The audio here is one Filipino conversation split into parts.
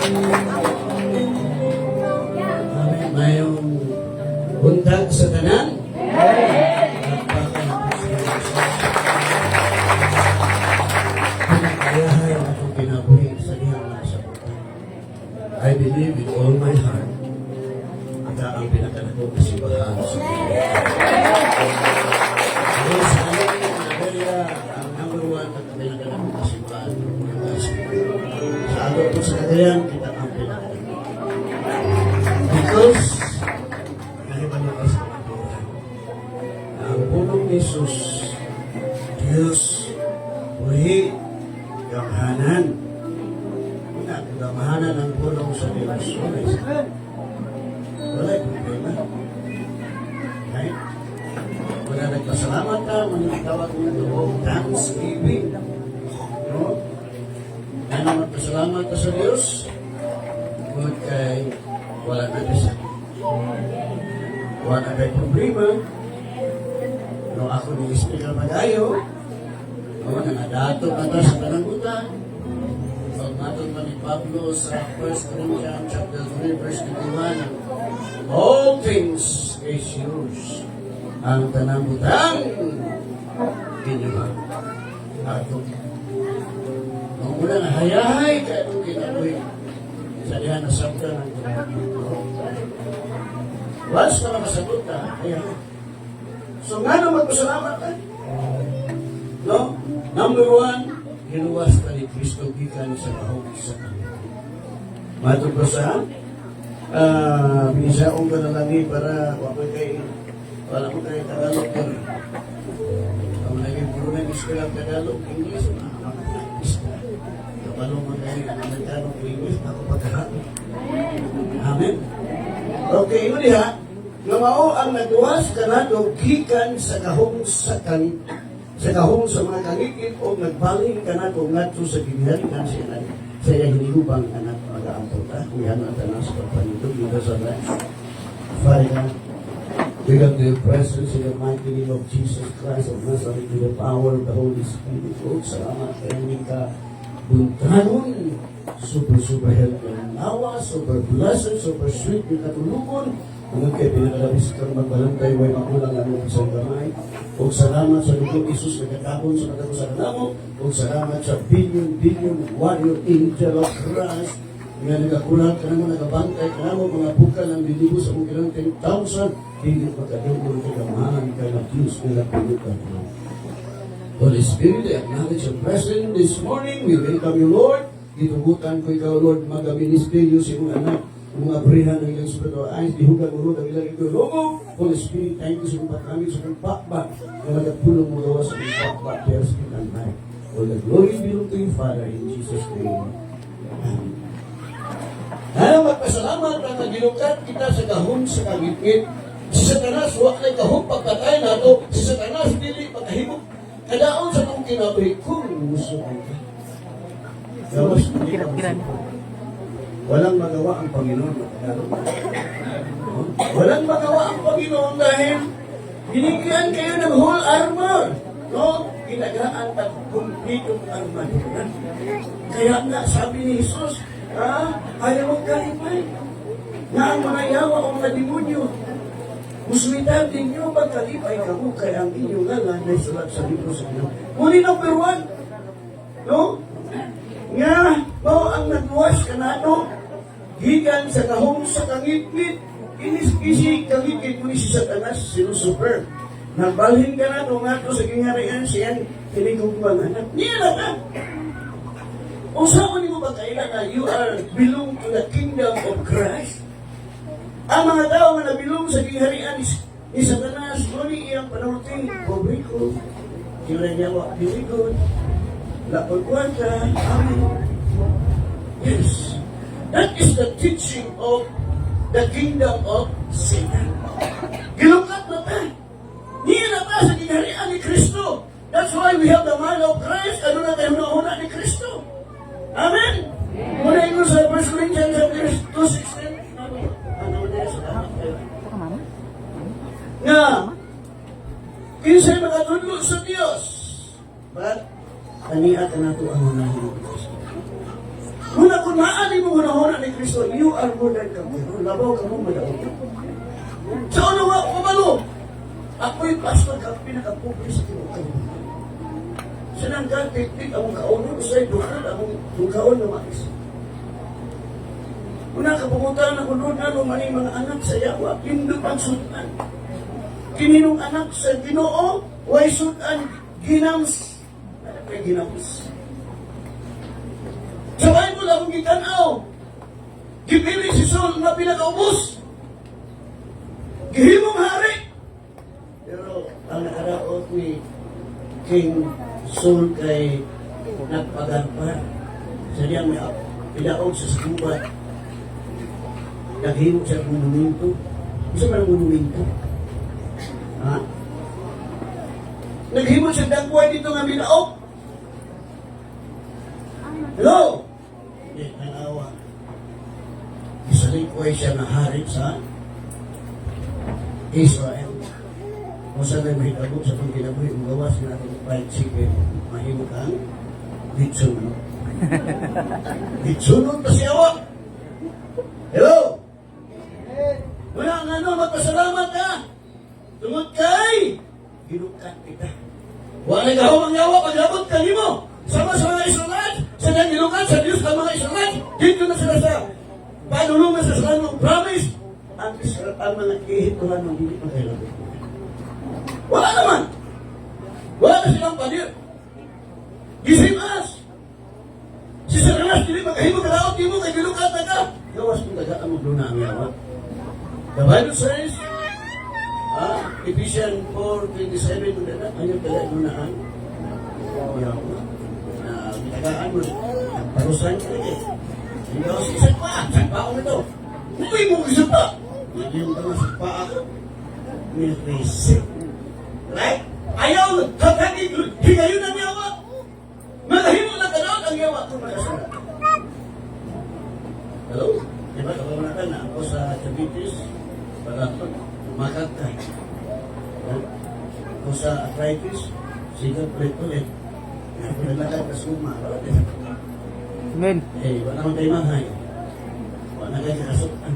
Amen. Mayong buntag sa tanan. Pinakayahay na itong kinabuhi sa dihang nasabutan. I believe with all my heart ita ang pinakadako na simbahan sa Pilipinas. Sa amin, Nigeria, ang number one at pinakadako na simbahan sa ato po sa Cagayan, kita ang pinakadako. Because nahibalukas sa Pilipinas. Ang punong Jesus, Diyos, buhi, gamahanan. Gamahanan ang punong sa Diyos. Wala problema. Right? Wala nagpasalamat ka, manitawag mo na ito, thanksgiving. No? Ano magpasalamat ka sa Diyos? Good kay wala na bisa. Wala na kay problema. No, ako ni Speaker Magayo. No, nangadato ka ta sa panangutan. Pagmatod pa ni Pablo sa 1 Corinthians chapter 3 verse 21, all things is yours. Ang tanang-butang inyong ato. Ang mula na hayahay ka itong kinabuhi sa dihan na sabda ng kinabuhi. Once na makasagot ka, hayahay. So nga na magpasalamat ka. No? Number one, hinuwas ka ni Kristo gikan sa kahog sa kanya. Matod ko sa binisaong ka na lagi para wala mo kayo Tagalog ka rin. Kung naging puro na iskala Tagalog, English, makakapagpapis ka. Kapalo mo kayo Amerikano o English, makapaghahabi. Amen? Okay, imo diha, nga mao ang nagduwas ka na gikan sa kahog sa kanya. Sa kahong sa mga kangikit o nagbaling ka na kung ngadto sa ginharian siya sa iya hinihubang anak mag-aampot. Kuya na tanan sa pagpanito dito sa life. Father, we got the presence in the mighty name of Jesus Christ of Nazareth with the power of the Holy Spirit. O, salamat kaya hindi ka buntanon. Super help ng nawa, super blessed, super sweet yung katulungan. Hanggang kayo pinaglalabis kang magbalantay, way makulang ano sa gamay. O salamat sa Lugong Isus na katapon sa katapusan namo. O salamat sa billion warrior angel of Christ. Nga nagakulat ka naman, nagabantay ka naman, mga bukal ng dilibo sa mga kilang 10,000. Hindi magkadungol ka kamahan ka na Diyos nila pinutan. Holy Spirit, I acknowledge your presence this morning. We welcome you, Lord. Gitugutan ko ikaw, Lord, mag-ministeriyo sa iyong anak. Mga brihan ng ilang spiritual eyes, dihugan mo ro, dagilang ito logo. Holy Spirit, thank you sa mga kami sa mga pakbak. Na nagpulong mo gawa sa mga pakbak, their spirit and life. All the glory belong to you, Father, in Jesus' name. Amen. Ano magpasalamat na nagilukat kita sa kahon sa kagitgit. Si Satanas, wak na kahon pagkatay na ito. Si Satanas, dili pagkahimok. Kadaon sa itong kinabi, kung gusto ko ka. Gawas mo walang magawa ang Panginoon. Walang magawa ang Panginoon dahil binigyan kayo ng whole armor. No? Ginagaan at kumpletong armadura. Kaya nga sabi ni Jesus, ayaw mong kalipay na ang mga yawa o mga demonyo. Muswitan din nyo magkalipay kamu kaya ang inyong ngalan na isulat sa libro sa Panginoon. Muli number one, no? Nga, mao ang nagluwas ka na ito, gikan sa kahong sa kangitmit, inis-isi kangitmit mo ni si Satanas, sinusuper. Nagbalhin ka na ito nga ito sa kingharian siyan, tinigugwang anak. Niya na ka! Usapan mo ba kailan na you are belong to the kingdom of Christ? Ang mga tao na nabilong sa kingharian ni Satanas, ngunit iyang panurti, pobre ko, kinagawa, biligod, lapagwanta, amin. Yes. That is the teaching of the kingdom of Satan. Gilukat na ta. Niya na ta sa kingharian ni Kristo. That's why we have the mind of Christ. Ano na tayo na ni Kristo? Amen? Muna ito sa 1 Corinthians 2:16. Nga, kinsay makatudlo sa Diyos. But, kaniya ka na ito ang mga Muna kung maan di mo hunahuna ni Kristo, you are more than conqueror. Labaw ka mo madaog. Sa ano nga, kumalo? Ako'y pastor ka, pinaka-pobre sa tinukaw. Sinang ka, tik-tik, among kaunon, usay dukod, among dukaon na mais. Una ka pumunta na kunod na maning mga anak sa yawa, pindot ang sudan. Kininong anak sa Ginoo, way sudan, ginams. Ano pa ginams? Sa Bible akong gitanaw, gipili si Saul na pinakaubos. Gihimong hari. Pero ang nakaraot ni King Saul kay nagpagarpa. Sa diyan may pidaog sa skubat. Naghimo siya monumento. Isa ba ang monumento? Ha? Naghimo siya dagway dito nga binaog. Hello? Hindi, nanawa. Isalikoy siya na hari sa Israel. Kung saan ay mahitabo sa itong kinabuhi, ang gawas na itong fried chicken, mahimo kang ditsuno. Ditsuno pa siya wa. Hello? Wala nga no, magpasalamat ka. Tungod kay, ginukat kita. Wala nga ho mangyawa, paglabot ka mo. Sama sa mga Israelite, sa nangilukan sa Diyos ng mga Israelite, dito na sila sa panulungan sa sila ng promise. Ang Israel, ang mga ihituhan ng hindi magkailangan. Wala naman. Wala na silang padir. Gisimas. Si Saranas, hindi magkahimog kalaot, di mo kay gilukat na ka. Gawas kong tagaan mo doon na ang yawa. The Bible says, Ephesians 4:27, ano tagaan mo na ang yawa. Tagaan mo. Parusahan ka rin eh. Hindi ako sa isang pa. Saan pa ako nito? Hindi mo isang pa. Hindi mo naman sa pa ako. May resip. Right? Ayaw, kapagig, higayon ang yawa. Malahimo na gano'n ang yawa kung makasala. Hello? Diba, kapamanatan na ako sa diabetes, para umakat ka. Ako sa arthritis, sigat ulit-ulit. Ako nalakad ka suma. Amen. Eh, wala naman kayo mahay. Wala kayo kakasukan.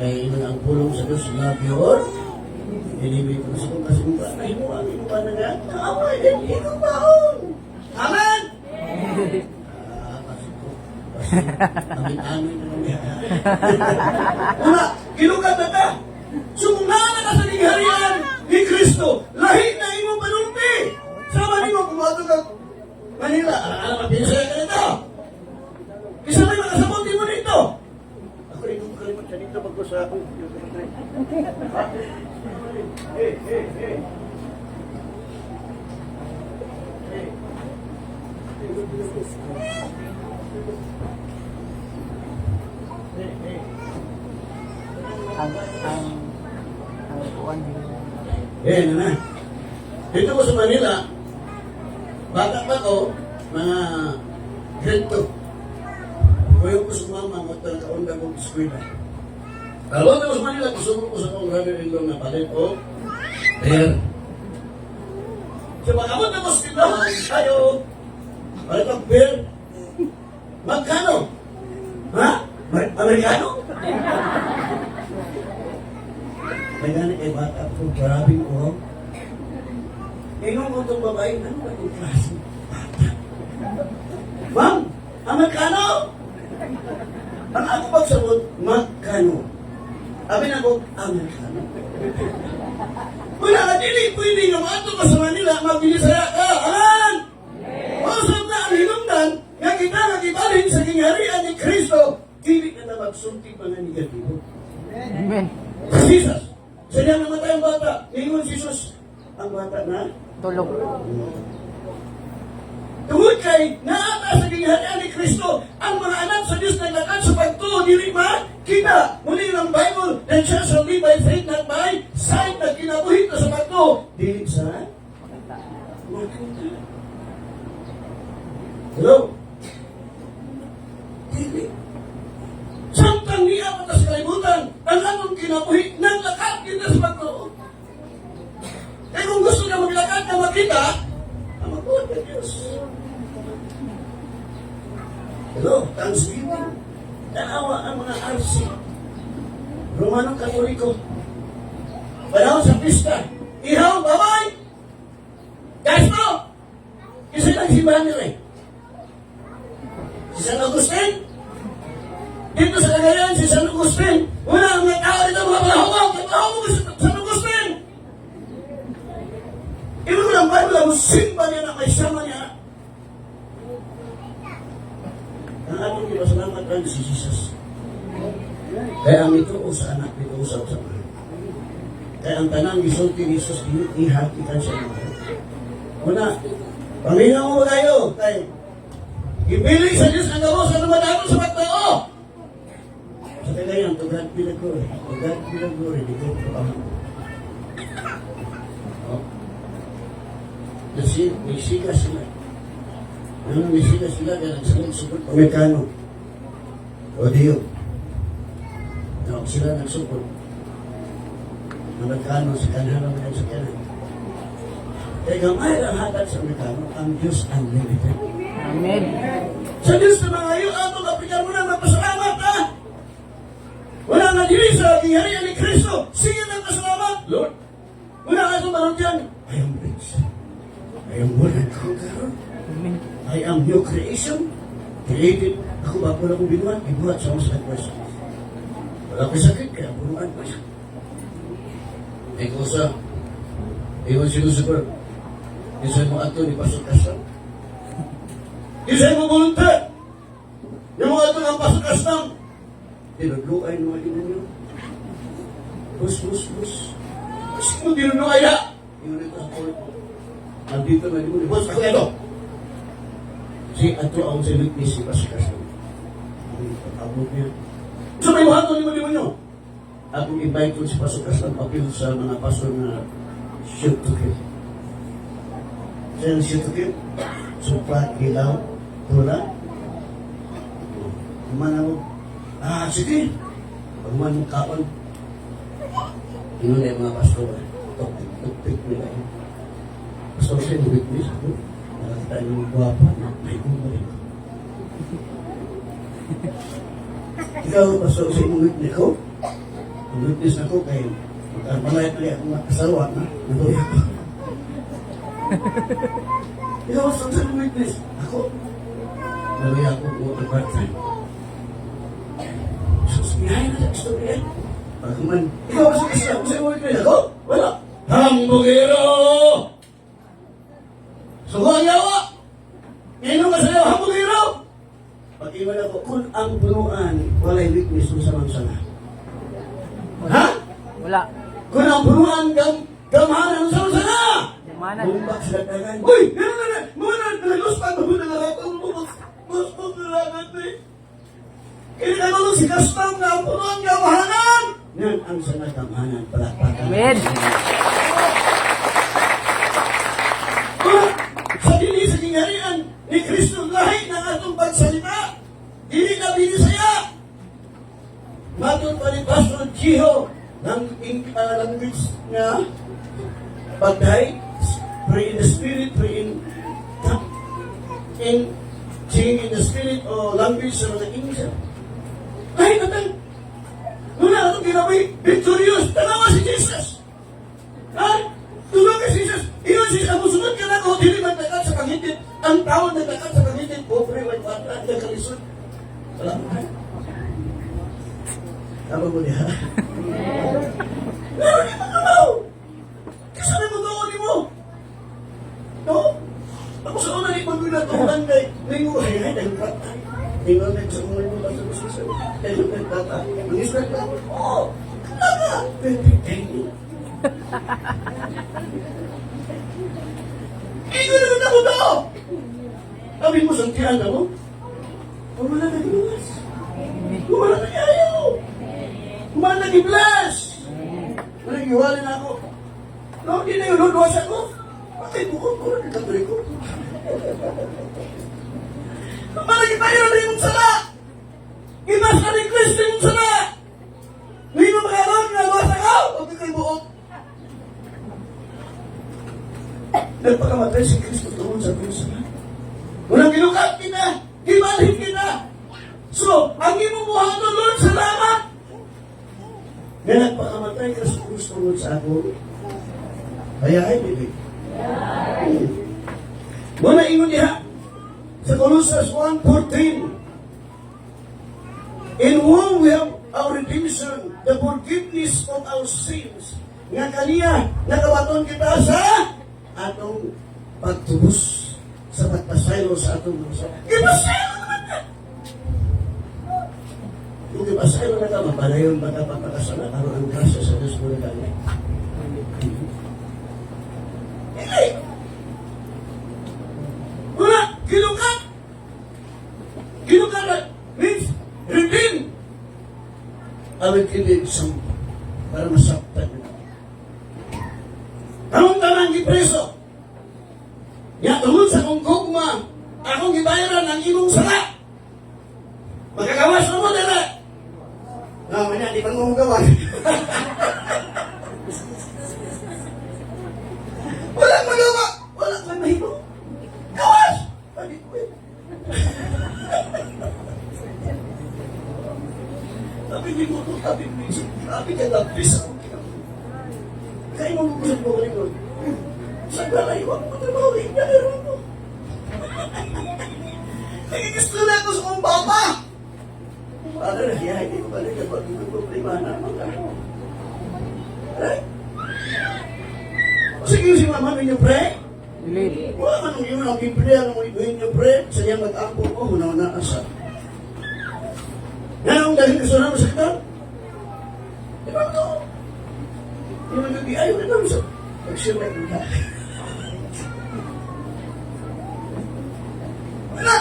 Kaya ino ang pulong sa Diyos, love your enemy. Kung sa kong kasimba, ay mo ang inuwa na nga, kaaway din, inuwaon. Amen! Kasi ko. Amin-amin na namin. Una, gilugat na ka. Sumungana ka sa ningharian ni Kristo. Lahi na imong panumpi. Sama ni mo, kumato ka. Manila, alam ang pinsaya ka nito. Isa may makasabot mo nito. Ako rin kung kalimot siya dito pag-usa ako. Hey. Na. Dito ko sa Manila, bata pa ko, mga grade 2. Kuya ko sumama, magtangkaunda kong eskwela. Kalawag ko sa Manila, kusumo ko sa kong brother-in-law na palit o there. So, makamot na ko sa tindahan, tayo, palit ang beer. Magkano? Ha? Amerikano? May gani kay bata ko, maraming ko. Inong ko itong babae, ano ba itong klase? Bata. Ma'am, Amerikano? Ang ako pagsabot, magkano? Abi na ko, Amerikano. Wala ka dili, pwede nga maato ka sa Manila, magbinisaya ka, aman! Masap na ang hinungdan, nga kita nagibalhin sa kingharian ni Kristo, dili na na magsunti pa na negatibo. Amen. Jesus, sa niyang namatay ang bata, ingon Jesus, ang bata na Tulog. tungod kay naata sa kingharian ni Kristo, ang mga anak sa Diyos naglakan sa pagtuo, dili kita. Muli ng Bible, that shall live by faith, not by sight, na kinabuhi na sa pagtuo. Dili sa makita. Hello? Dili. Samtang niya pa sa kalibutan, ang anong kinabuhi, nang lakat kita sa pagtuo. Eh kung gusto na maglakad na makita, magbuhat ka Diyos. Hello, thanksgiving. Tanawa ang mga RC. Romanong Katoliko. Panahon sa pista. Ihaw, babay! Guys mo! Kasi nagsimbahan nila eh. Si San Agustin. Dito sa Cagayan, si San Agustin. Una ang mga tao dito, mga palahawag. Palahawag si San Agustin. Iba ko lang, Bible lang, simba niya na may sama niya. Ang atong ipasalamat lang si Jesus. Kaya ang ito o sa anak, ito o sa usap. Kaya ang tanang gisulti ni Jesus, ihakitan siya ng mga. Una, pamilya mo tayo. Kaya, ibili sa Diyos ang gawin sa namadamo sa pagtao. Sa kaya to God be the glory. To God be the glory. Dito ko pa. Kasi may siga sila. Ano may siga sila kaya nagsulat pamekano. O Diyo. Sila nagsupot. Managkano sa kanila mga sa kanan. Kaya gamay ang hatag sa Amerikano, ang Diyos unlimited. Amen. Sa Diyos na mga iyo, atong aplikan mo na magpasalamat, ha? Wala nga dili sa gingharian ni Kristo. Sige ng pasalamat, Lord. Wala nga itong maroon dyan. I am rich. I am more than conqueror. Amen. I am new creation. Created. Ako ba ko lang kong binuhat? Ibuhat sa mga sakwas. Wala ko sakit, kaya bunuhan ko siya. May kusa. Iwan si Lucifer. Isa'y mo ato ni Pastor Kastam. Isa'y mo volunteer. Yung mga ato ng Pastor Kastam. Tinagluay ng mga demonyo. Bus. Kasi mo tinagluay na. Yung nito sa court. Nandito na demonyo. Bus, ako ito. Si ato ang si witness si Pastor Kastam. Ang pag-abot niya. So may mga ato ni demonyo. Akong invite ko si Pastor Kastam apil sa mga pastor na shoot to kill. Siya shoot to kill. Supa, ilaw, tula. Kumanaw. Sige. Pagman mong kaon. Yun na yung mga pastor. Tok-tik nila yun. Pastor siya, witness ako. Nakakita yung guwapa na may kumay. Ikaw, pastor siya yung witness ko. Ang witness ako kay malayat-layat akong nakasawa na natuloy ako. Ikaw, pastor siya yung witness. Ako, natuloy ako kung part-time. Biyahe na sa istorya. Pagkuman, ikaw kasi kasi ako sa ulit rin ako? Wala. Hambugero! Suha ang yawa! Inom ka sa yawa, hambugero! Pag-iwan ako, kung ang punuan, walay witness mo sa mansana. Ha? Wala. Kung ang punuan, gamahanan sa mansana! Gamahanan. Bumbak sa dagan. Uy! Muna! Nalaluspag! Muna! Bumbak sa dagan! Kinagano si Kastam na ang punuan gamahanan! Yan ang sanad gamahanan, palakpakan. Amen. Sa dili sa gingharian ni Kristo lahi ng atong pagsalita, dili na binisaya. Matod pa ni Pastor Chiho ng language na pagday, pray in the spirit, pray in singing in the spirit o language sa mga English. Ay, natang, muna itong ginawin, victorious, tanawa si Jesus. Ha? Tulong ka si Jesus. Iyon si Jesus, musunod ka na ko, dili magdakat sa pangitin. Ang tao nagdakat sa pangitin, pobre, may patra, ang kalisod. Wala mo kayo. Tama mo niya. Meron niya magalaw. Kasama mo doon ni mo. No? Ako sa una, ipagod na itong kay Ningo, ay, patay. Ningo, nagsakumay mo ba sa susunod? Kaya nagtatay. Mag-islat ka. Oo. Kalaga. Pwede. Ikaw naman ako daw. Sabi mo, santiyan ako. Wala na ginuwas. Wala na ayaw. Wala na giblas. Wala giwala na ako. No, hindi na yun. Luwas ako. Bakit bukod ko na nagkatuloy ko? Malagi tayo na yung sala. Imas na ni Kristo yung sala. Hindi mo magkaroon na luwas ako. Huwag kayo buok. Nagpakamatay si Kristo doon sa Kristo. Walang ginukat kita. Gibalhin kita. So, ang imo mo makuha ito, Lord, salamat. Nga nagpakamatay ka sa Kristo, Lord, sa ako. Kaya ay, bibig. Muna ingon niya, sa Colossians 1:14, in whom we have our redemption, the forgiveness of our sins. Nga kaniya, nakabaton kita sa atong pagtubos sa pagpasaylo sa atong mga. Ipasaylo naman ka! Kung ipasaylo na ka, mapalayon ba ka papakasala karoon ang grasya sa Diyos mo na kanya? Hindi! Wala! Ginukat! Ginukat means redeem! Awit kilid sa para masaktan nila. Anong tanang gipreso? Ya, tungod sa kong gugma, akong gibayaran ng imong sala. Magkagawas na mo, dala. Manya, di pa mo gawa. Walang magawa. Walang may mahilo. Gawas! Sabi ko eh. Sabi ni mo, sabi ni mo, sabi ka na, please. Kaya mo buksan mo rin ko. Sa galay, huwag mo na mawin na meron mo. Nagigisto na ako sa kong baba. Para na siya, hindi ko balik at pag-problema na mga. Right? Sige si mama, may niyo pray? Delete. Wala ka nung yun ang Biblia, nung niyo pray, sa niya mag-ampo ko, una-una asa. Yan ang dahil gusto na masaktan. Di ba ito? Yung nagagi, ayaw na namin sa pag-sirmay ko na. Wala!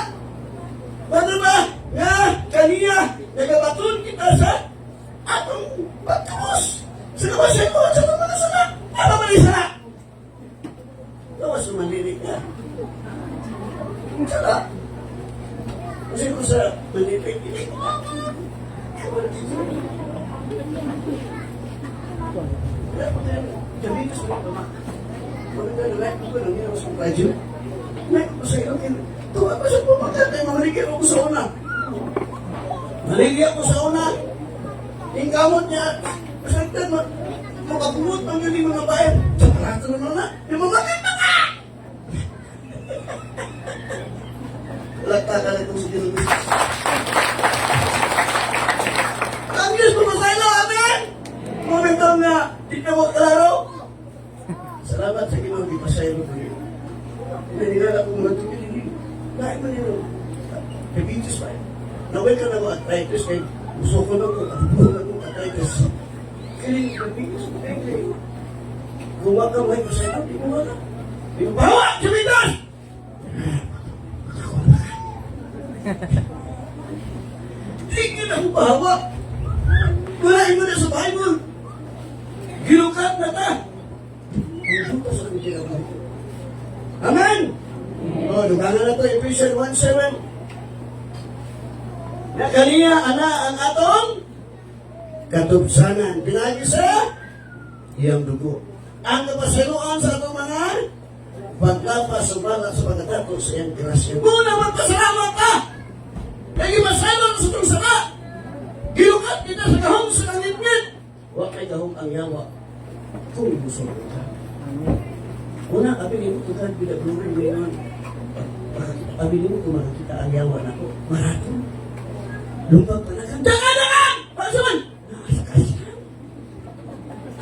Ano ba? Nga, kaniya, nagabatun kita sa atong pagkabos. Sa kabasan ko, sa mga sana. Ano ba ni sana? Gawas malilig ka. Sana. Kasi kung sa malilig, hindi ko. Jadi itu semua teman. Mereka naik juga nanti harus baju. Naik ke saya lagi. Tuh apa sih pun makan yang memiliki aku sauna. Memiliki aku sauna. Ingkamutnya kesehatan mau kabut menjadi mga bayan. Cepat terus na. Yang memakai apa? Letakkan itu sedikit. Tangis pemasailah, amin. Momentum nga, di na mo klaro. Salamat sa Ginoo di pasaylo ko. Hindi nila akong matutulili. Dahil mo nila. Diabetes pa. Nawal ka na mo arthritis kay gusto ko na ko arthritis. Kaya diabetes ko kaya. Gumawa ka may pasaylo, di mo wala. Di mo bawa! Diabetes! Hindi na ako bawa. Walain mo na sa Bible. Gilukat na ta. Amen! O, dugangan na ito, Ephesians 1:7. Na kaniya, ana, ang atong katubsanan. Pinagi sa iyang dugo. Ang kapasiluan sa atong mga pagkapasumala sa pagkatato sa iyang grasya. Muna magpasalamat ka! Kaya masalan sa itong sana. Gilukat kita sa kahong sa nangitngit. Huwag kay kahong ang yawa. Kung gusto mo ka. Una, kami mo tukan pinaglurin ngayon. Kami mo kung makikita ang yawa na ko. Marato. Lumpag pa na ka. Dagan! Para saman! Nakasakay siya.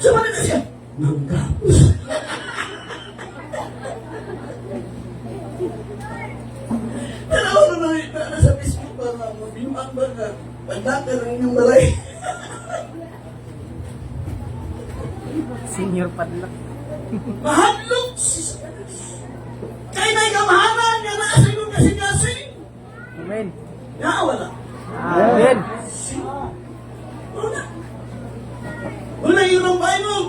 Saman na siya. Manggapos. Tanaw na sa Facebook ba nga. Mabinuan ba nga. Pandakan ang inyong balay. Senior padlock. Mahadlok si Satanas. Kaya may kamahalan nga nasa yung kasing-kasing. Amen. Wala. Amen. Wala. Wala yun ang Bible.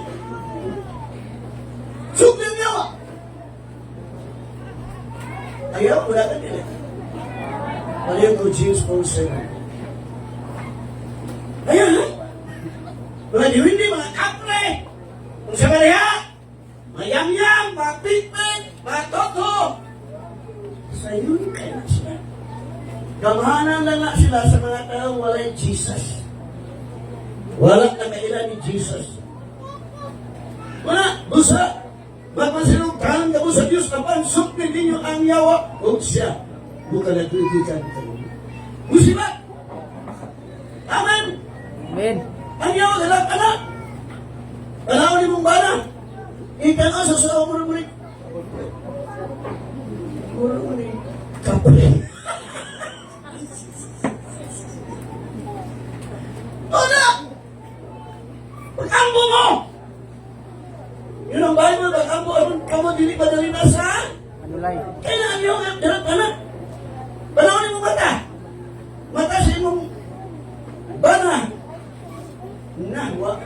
Sugdan niya ba? Ayaw, wala ka nila. Ayaw ko James Paul 7. Ayaw, ha? Mga diwindi, mga kapre. Kung sa Maria, mayam-yam, mga pigment, mga toto. Sa iyo, kaya na siya. Gamhanan na nga sila sa mga taong walay Jesus. Walang nakailan ni Jesus. Wala, busa. Magpasinugtahan ka mo sa Diyos na pansuknin ninyo ang yawa. O siya, buka na tuwigikan ka mo. Musiba! Amen! Amen. Ang yawa ka lang, anak! Panahon ni mong bana. Ikan ka sa sawa mo na mulik. Mura mo ni kapre. Oda! Pag-ambo mo! Yun ang Bible, pag-ambo, kamu dili ba dali nasa? Ano lang? Kailangan niyo ang darat anak. Panahon mo mata. Mata sa imong bana. Nahwa.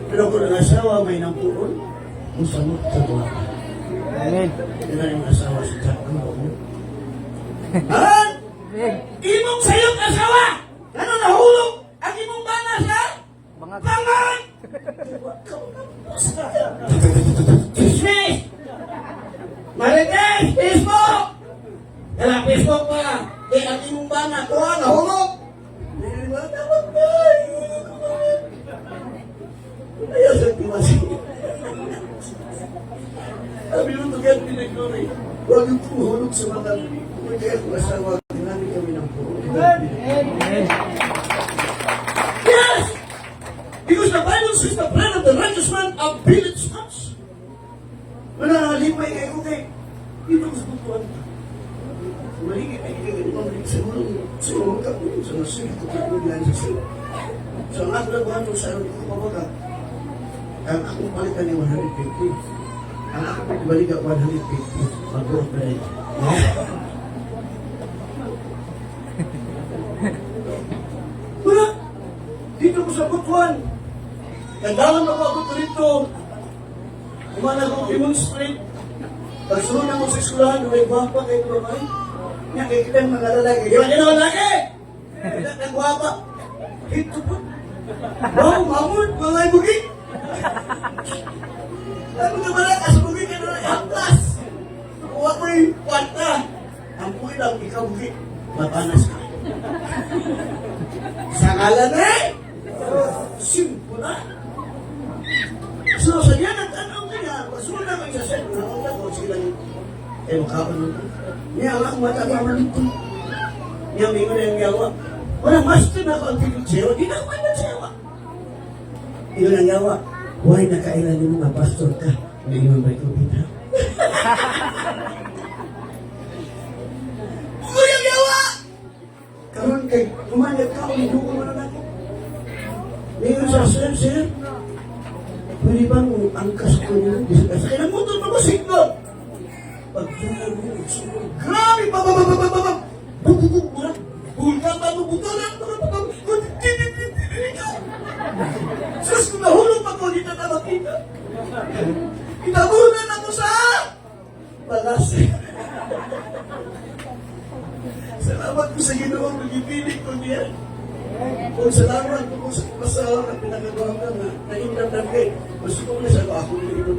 Pero kung ang asawa may nampuon, musamot ka doon. Amen. Yan ang yung asawa sa kakang mo. Han! Amen. Imong sayong asawa! Ano nahulog? Ang imong bana sa? Bangag. Bangag! Chismis! Marites! Facebook! Kaya Facebook pa! Eh, ang imong bana, kuha, nahulog! Ayaw sa timasi. Sabi mo ito kaya pinagduri. Huwag yung tumuhulog sa mga kung kaya kung asawa, tinami kami ng puro. Amen. Yes! Because the Bible says the plan of the righteous man availeth much. Manangalipay kayo kay dito sa butuan. Maligit ay kaya mabalik sa mga kapulong sa nasig ko kapulugan sa sila. So ang ako nagbuhan ko sa ko pabaga, ang akong palitan ni 150. Ang ako balik 150. Mag-work na rin. Wala! Dito ko sa butuan. Kandalan ako ako dito. Kumana ko demonstrate. Pagsunod na mo sa eskwelahan, may gwapa kayo babae. Nga, kaya kita yung mga lalaki. Di ba niya naman laki? Nagwapa. Ito po. Wow, mamon, mga ibugi. Ano ka ba lang, as bugi ka na haplas. Kuha ko yung kwarta. Ang bugi lang, ikaw bugi. Mapanas ka. Sa ngalan eh? Simple na. So, sa yan, nagtanong ka niya. Pasunod na kayo sa set. Nakakita ko sila yung makapan nito. Niya, ang akong matagaman nito. Niya, may mga yung yawa. Wala, master na ako ang tigil siya. Di na ako may magsayawa. Iyon ang yawa. Huwag nakailan yung mga pastor ka. May iman ba ito kita? Huwag ang yawa! Karoon kay, umangat ka, umido ko man ako. Ngayon sa sir, pwede bang angkas ko niyo? Kaya namutot mo ko signal. Pagsunod mo, grabe, babababababab! Bububububab! Bulkan ba mo buto lang? Sus, kung nahulog pa ko, dito na makita. Kinabunan ako sa balas. Salamat ko sa Ginoo, magipili ko niya. Kung salamat ko sa pasawa na pinagagawa ka na nainam na kayo. Gusto ko na sa ako nito.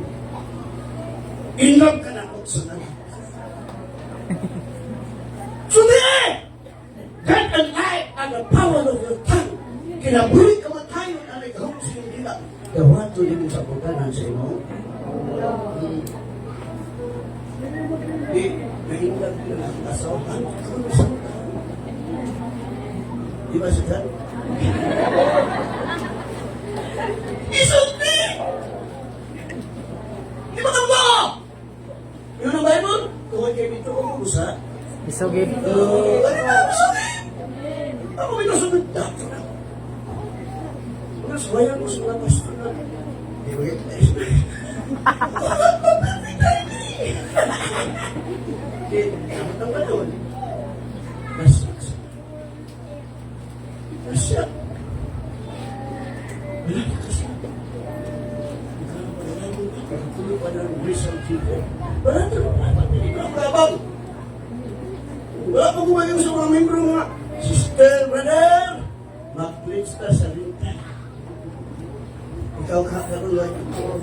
Inam ka na ako sa namin. Sundin! God and I are the power of your tongue. Kinabuhi ka man tayo na nagahong sa iyong dila. Gawato din mo sa pagkanan sa imo. Di, nahindag din ang asawahan. Di ba siya? Isulti! Di ba kang mo? Yun ang Bible? Kung kayo dito ko usa. Isugid. Ano na? Sorry! Ako may nasunod dato na. Mas bayan mo sa mga pastor na. Di ba yun? Di, dapat ang balon. Masya. Wala na kasi. Pagkatuloy pa na ang grace of Jesus. Wala na ang kabab. Wala pa kumayo sa mga membro mga sister, brother. Mag-pledge ka sa linta. Ikaw kakaroon lang ito.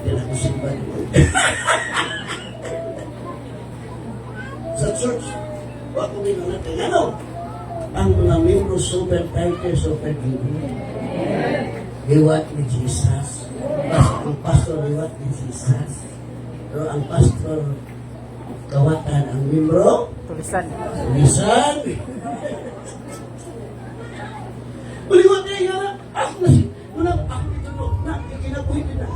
Yan ako simba. Sa church, Wako minanatay. Ano? Ang mga membro super tighter, super giving. Liwat ni Jesus. Ang pastor liwat ni Jesus. Pero ang pastor kawatan ang membro. Tulisan. Tulisan. Uliwat niya yan. Ako na si. Ako ito no. Kinabuhi din na.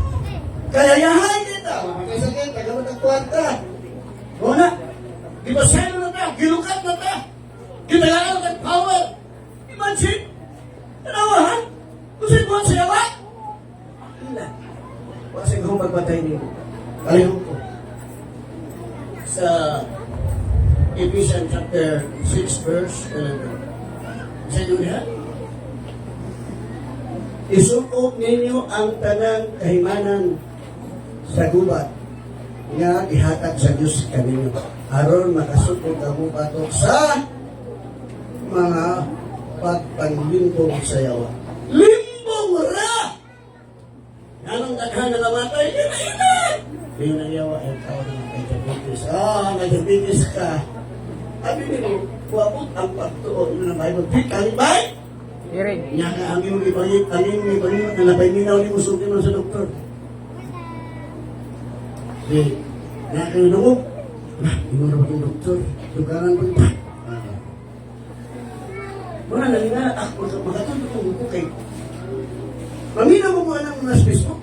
Kaya yahay kita. Makasakit. Kagamat ang kwarta. O na. Di ba sa'yo na ta? Gilukat na ta. Ginagalang ng power. Imagine. Tanawahan. Kung sa'yo buwan sa yawa. Hila. Kasi kung magpatay niyo. Kalimutan ko. Sa Ephesians chapter 6 verse 11. Sa inyo niya? Isukot ninyo ang tanang kahimanan sa gubat nga ihatag sa Diyos kaninyo. Aron makasukot ang patok sa mga pagpanglimbong sa yawa. Limbong ra! Anong daghan na namatay? Ina! Yung ang yawa ay tao na may diabetes. May diabetes ka. Sabi nyo, kuwabot ang pagtuon ng Bible. Kalibay! Hearing. Nya ka ang iyong ibangit, ang iyong ibangit na napaminaw ni musukin mo sa doktor. Di, nga kayo na mo. Hindi mo na ba itong doktor? Tugaran ko ito. Mga nalingala, ako makatulog ko kay. Paminaw mo mga ng mga Facebook.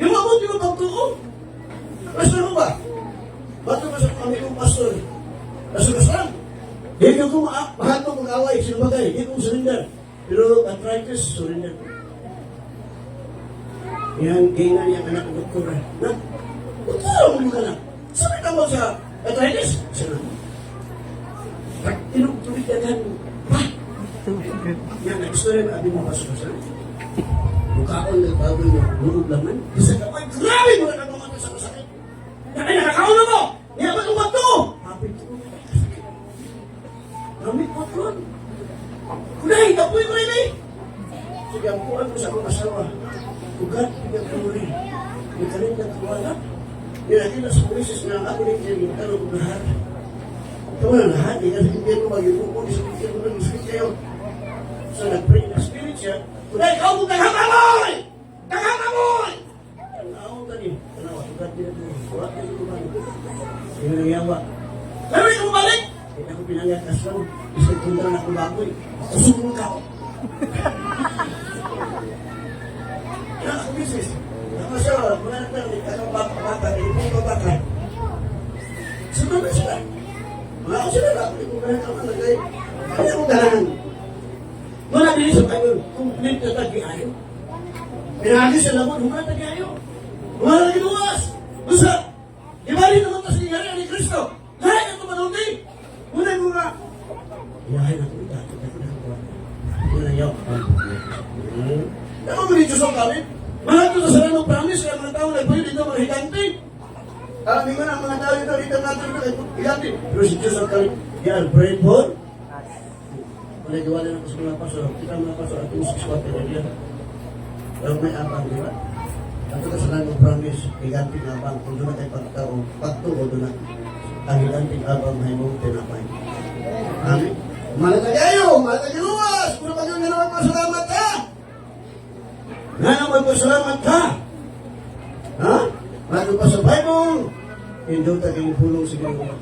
Yung abot yung pagtuon. Pastor mo ba? Bato ka sa kami ng pastor. Pastor ka saan? Hindi ko mahal mo mag-away, sinabagay, hindi ko surrender. Pero arthritis, surrender ko. Yan, kaya yung anak ng doktor. Na, doktor mo ka na. Sabi ka mo sa arthritis? Sana. Tinugtubig ka gan. Pa! Yan, nag-story na abin mo pastor ka saan? Mukhaon na bago niya, nurog laman. Kasi ka, ay, grabe mo na nagmamatay sa masakit. Ay, nakakaon na mo! Niya ba itong bato? Hapit ko. Gamit mo ko. Kunay, tapoy ko rin eh. Sige, ang puan ko sa akong asawa. Ugat, bigyan ko rin. May kanin na tuwala. Nilakita sa polisis na ako rin kayo yung tanong ko lahat. Ito na lahat, eh. Kasi hindi mo mag-ipupo. Isipin mo lang, isipin kayo. So, nag-pray na spirit siya. Kunay, ikaw mo kagamamoy! Kagamamoy! Tanaw ka niyo. Tanaw, ugat din ito. Ugat din ito ba? Yung nangyyawa. Pero ikaw balik! Hindi ako pinangatas lang. Isip punta na ako baboy. Susunod ka ako. Kaya ako business. Ako siya, mga nagtari, kakang baka, hindi po baka. Sunod na sila. Mga ako sila lang. Hindi ko ganyan ka malagay. Hindi ako ganyan. Mga nabili sa kayo, complete na tagi-ayo. Pinagi sa labon, mga tagi-ayo. Mga nagiluwas. Basta, ibali naman tas nangyari ni Kristo. Lahat ito manunti. Unay mo nga. Iyahin ako ito. Yun ang yaw. Ako mo dito sa kalit. Mga ito sa sarang promise, kaya mga tao nagpayo dito mga higante. Alam mo na, mga tao dito natin higante. Pero si Diyos ang kalit. Yan, pray for. Nagawa na ako sa mga pastor. Kita mga pastor at yung 6 quarter na diyan. Pero may abang, di ba? At ito sa lang promise, higanting abang. Kung doon na tayo pagtao, pagtuo doon na. Ang higanting abang may mong tinapay. Amen? Malatagayo! Malatagaluwas! Kung pa yun, naman pasalamat ka! Naman pasalamat ka! Ha? Mato pa sa Bible, hindi tayo pulong siguro.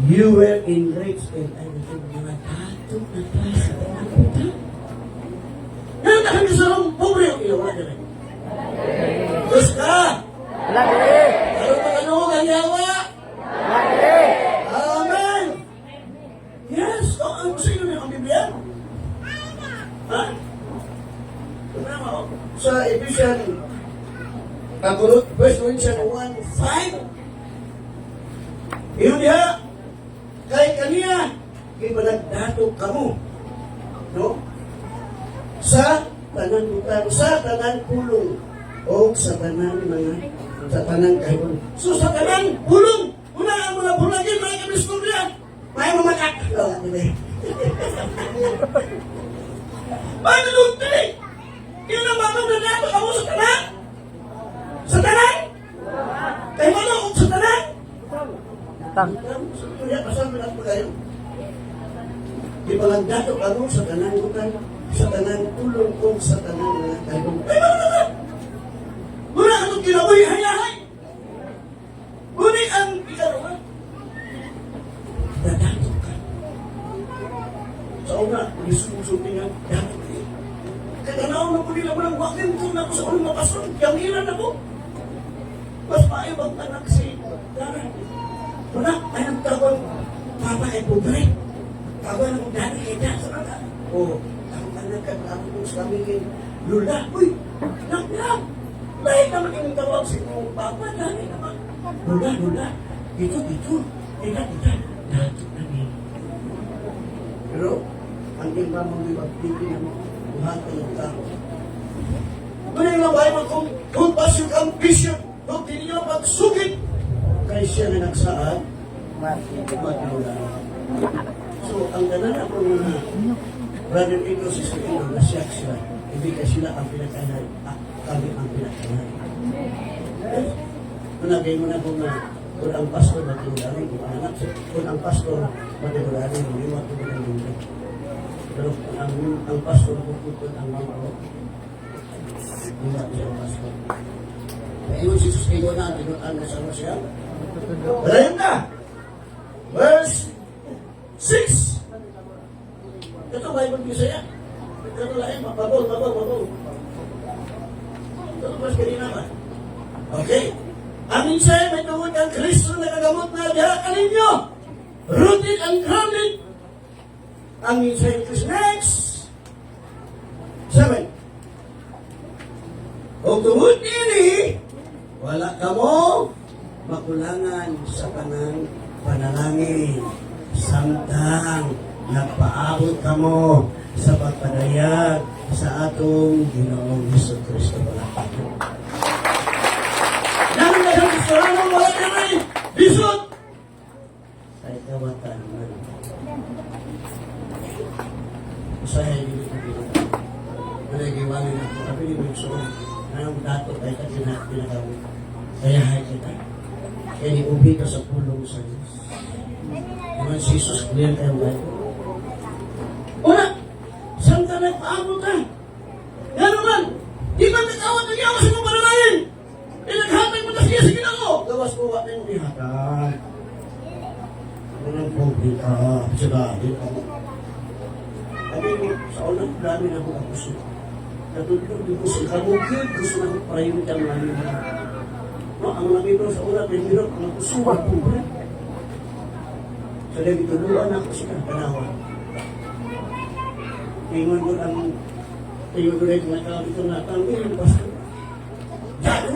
You were enriched and I will give you a tattoo na tayo sa mga puta. Ngayon na kami sa mga pobre yung ilawa na rin. Diyos ka! Lagi! Ano pa kanong ang yawa? Lagi! Amen! Yes! Ang sino niyo ang Biblia? Ha? Kunama o. Sa Ephesians, Pagulot, verse 1:5. Iyon diha, kay kaniya, ipanagdato kamo. No? Sa tanan butang, sa tanan pulong, o sa tanan kahibon. So sa tanan pulong, una ang mga bulagin, mga kamistorya, may mamakak. Paano nunti? Yun ang mga nagdato kamo sa tanan? Sa tanan? Kay mana kung sa tanan? Tang. Di ba nagdato ako sa tanan utang, sa tanan tulong ko, sa tanan mga talong. Ay, mga! Muna ka itong kinabuhi, hayahay! Muni ang ikaroon. Nadato ka. Sa una, isusunod nga, dato ka. Kaganaw na po nila mo ng wakin kung na ako sa unang mapasok, kamilan ako. Mas maibang anak si Dara. Muna, ay nagtawag, Papa ay pobre. Tawag na kong dati kay Dara sa kata. O, ako anak ka, ako kong sa kami Lula. Uy, nak. Lahit naman yung tawag si mong Papa, dahil naman. Lula. Dito. Tita. Dato na niya. Pero, ang imamang ibagpipin na mo, buhat ka ng tao. Kung yung Bible, kung pasyon ang vision, kung hindi nyo pagsugit, kay siya na nagsaan, matulala. So, ang ganan ako mga brother Ego, sister Ego, nasyak sila. Hindi ka sila ang pinakanan, kami ang pinakanan. Managay mo na kung ang pastor matulala, kung ang pastor matulala, hindi matulala nila. Pero ang pastor puputol ang mga ko, hindi siya ang pastor. Ayun, si Jesus Ego na, tinutan na sa siya. Palayan na! Verse 6. Ito, Bible Bisaya. Ito lang, babol. Ito, mas kanina ba? Okay. Ang minsay, may tungkol ang Kristo na nagagamot na diha kaninyo. Rooted and grounded. Ang minsay is next. 7. O tungkol ini, wala ka mo makulangan sa kanang panalangin. Samtang nagpaabot ka mo sa pagpadayag sa atong Ginoong Jesucristo. Wala ka mo. Namin na sa Kristoano, wala ka rin. Bisot! Sa ikawatan man. Usaya hindi ko pinag. Nanagiwalin ako. Sabi ni Wilson, anong dato tayo ka pinagawin. Kaya hay kita. Kaya niubi ka sa pulong sa Diyos. Naman si Jesus, clear kayo ba? Una, saan ka nagpaabot ka? Yan naman, di ba nag-awat ng yawas sa mga panalayin? Naghatag mo na siya sa ginako. Gawas ko ka ng ihatag. Anong pobre ka? Sabi ka. Sabi mo, sa ulang dami na ako kapuso. Natutulog di ko sa kabukid, gusto na ko parayon ka mga no, ang mga libro sa ulat, may hirap, ang kusuwag po ba? So, dahil ituluan ako siya, kanawan. Tingnan ko ang rin na tao ito na tao, yung pastor. Dado,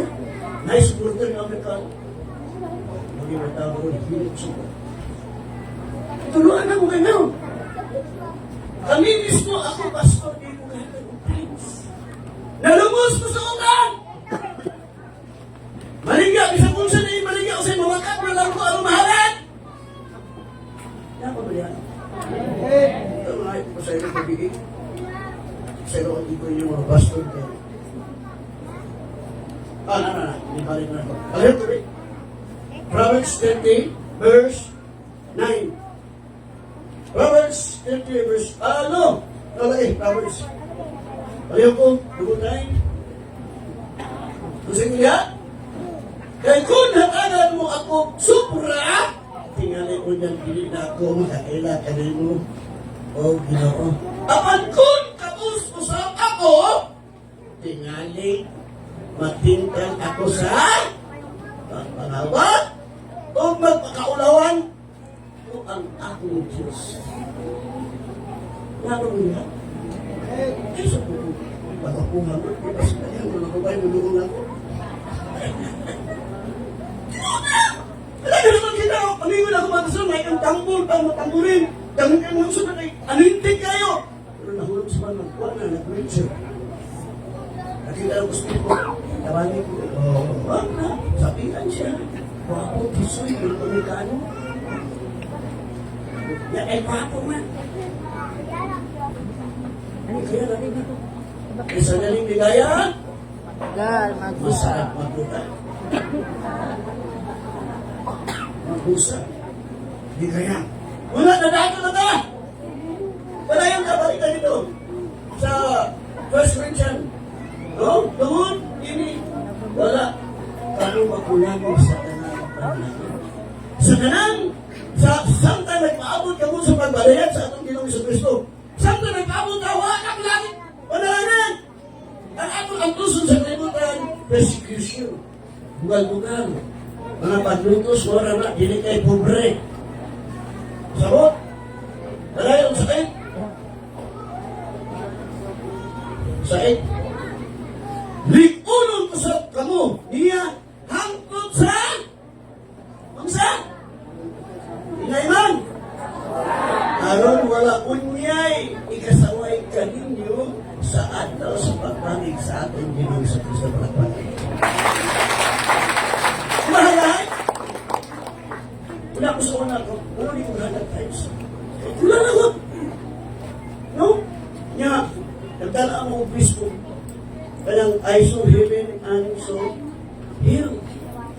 nice burger ng Amerikano. Maging na tao rin, hirap siya. Tuluan ako kayo. Kami mismo, ako pastor, di ko kahit ng prince. Nalumos ko sa ulan! Maligya, bisa kung saan ay maligya o sa'yo mamakap na lang ko ang mahalan. Dapat ba yan? Ito mga ito pa sa'yo pabigay. Sa'yo ang ito yung mga pastor kayo. Hindi balik na ako. Balik to be. Proverbs 30, verse 9. Proverbs 30, verse... Proverbs. Ayaw ko, dugutan. Gusto nyo yan? Kaya kung hatagan mo ako supra, tingali ko niyang pilit na ako makakaila ka rin mo. O Ginoo. Apan kung kapus-usap ako, tingali matingkang ako sa pagpangawat o magpakaulawan o ang akong Diyos. Lalo mo yan? Diyos ako. Pagkakuha mo, ipas na yan, mga kabay mo doon ako. Wala ka naman kita. Palingon ako matasal, may kang tambol, pang matamburin. Dahil kayo mga sunod ay anintig kayo. Pero nahulog sa mga magkuha na, nag-preacher. Nakita ang gusto ko. Tawagin ko. Sabihan siya. Wapo, kisoy, Amerikano. Yan ay wapo man. Kaya namin ako. Isa na rin bigaya. Masarap magbuka. Magbusa. Bigaya. Wala na dato na ta. dito sa First Corinthians. No? Doon, ini, wala. Kami magulangin sa kanang paglagot. Sa kanang, samtang nagpaabot ka mo sa pagbalayad sa atong Ginoong Jesucristo. Samtang nagpaabot ka, wala ka langit. Panalangin. Ang atong ang tuson sa kalimutan, persecution. Bugal-bugal. Mga paglutos, wala na, hindi kay pobre. Sabot. Nalayon, sakit. Sakit. Likunon ko sa kamo. Niya, hangtod sa mangsa. Inayman. Aron wala unyay, ikasaway ka ninyo sa adlaw sa pagpangig sa ating Ginoong Jesucristo pagpangig. Mahalay. Wala ko sa una ko. Wala di ko hanap times. Wala na ko. No? Nya, nagdala mo ang Kristo. Kanyang I saw heaven and so hell.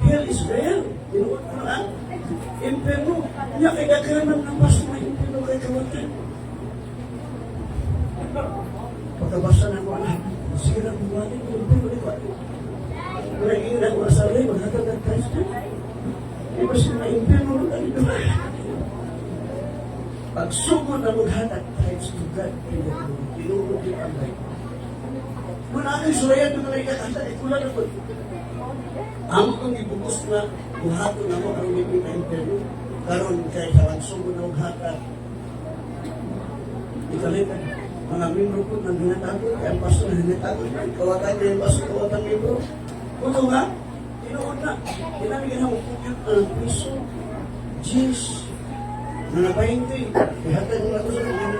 Hell is real. Inuot ko na. Imperno. Nya, kay kakaroon ng nabas na imperno kay kawatan. Pagkabasa na ko na. Sige na buwali ko. Imperno di ba? Wala ilang masari. Maghatag ang Kristo. Iba siya na imperno na dito. Pagsugod na maghatag times to God, tinuro din ang life. Muna ang surayan ng mga ikakanta, ikula na po. Amo kong ibubos na buhato na mo ang hindi na imperno. Karon kay sa pagsugod na maghatag. Ikalitan, mga membro po nang hinatago, kaya ang pasto na hinatago, kawatan niya yung pasto, kawatan membro. Kuno nga, tinuod na, kinamigin na magpukyot ang piso, jeez, nanapahin ko eh. Ihatag nila ko sa kanyang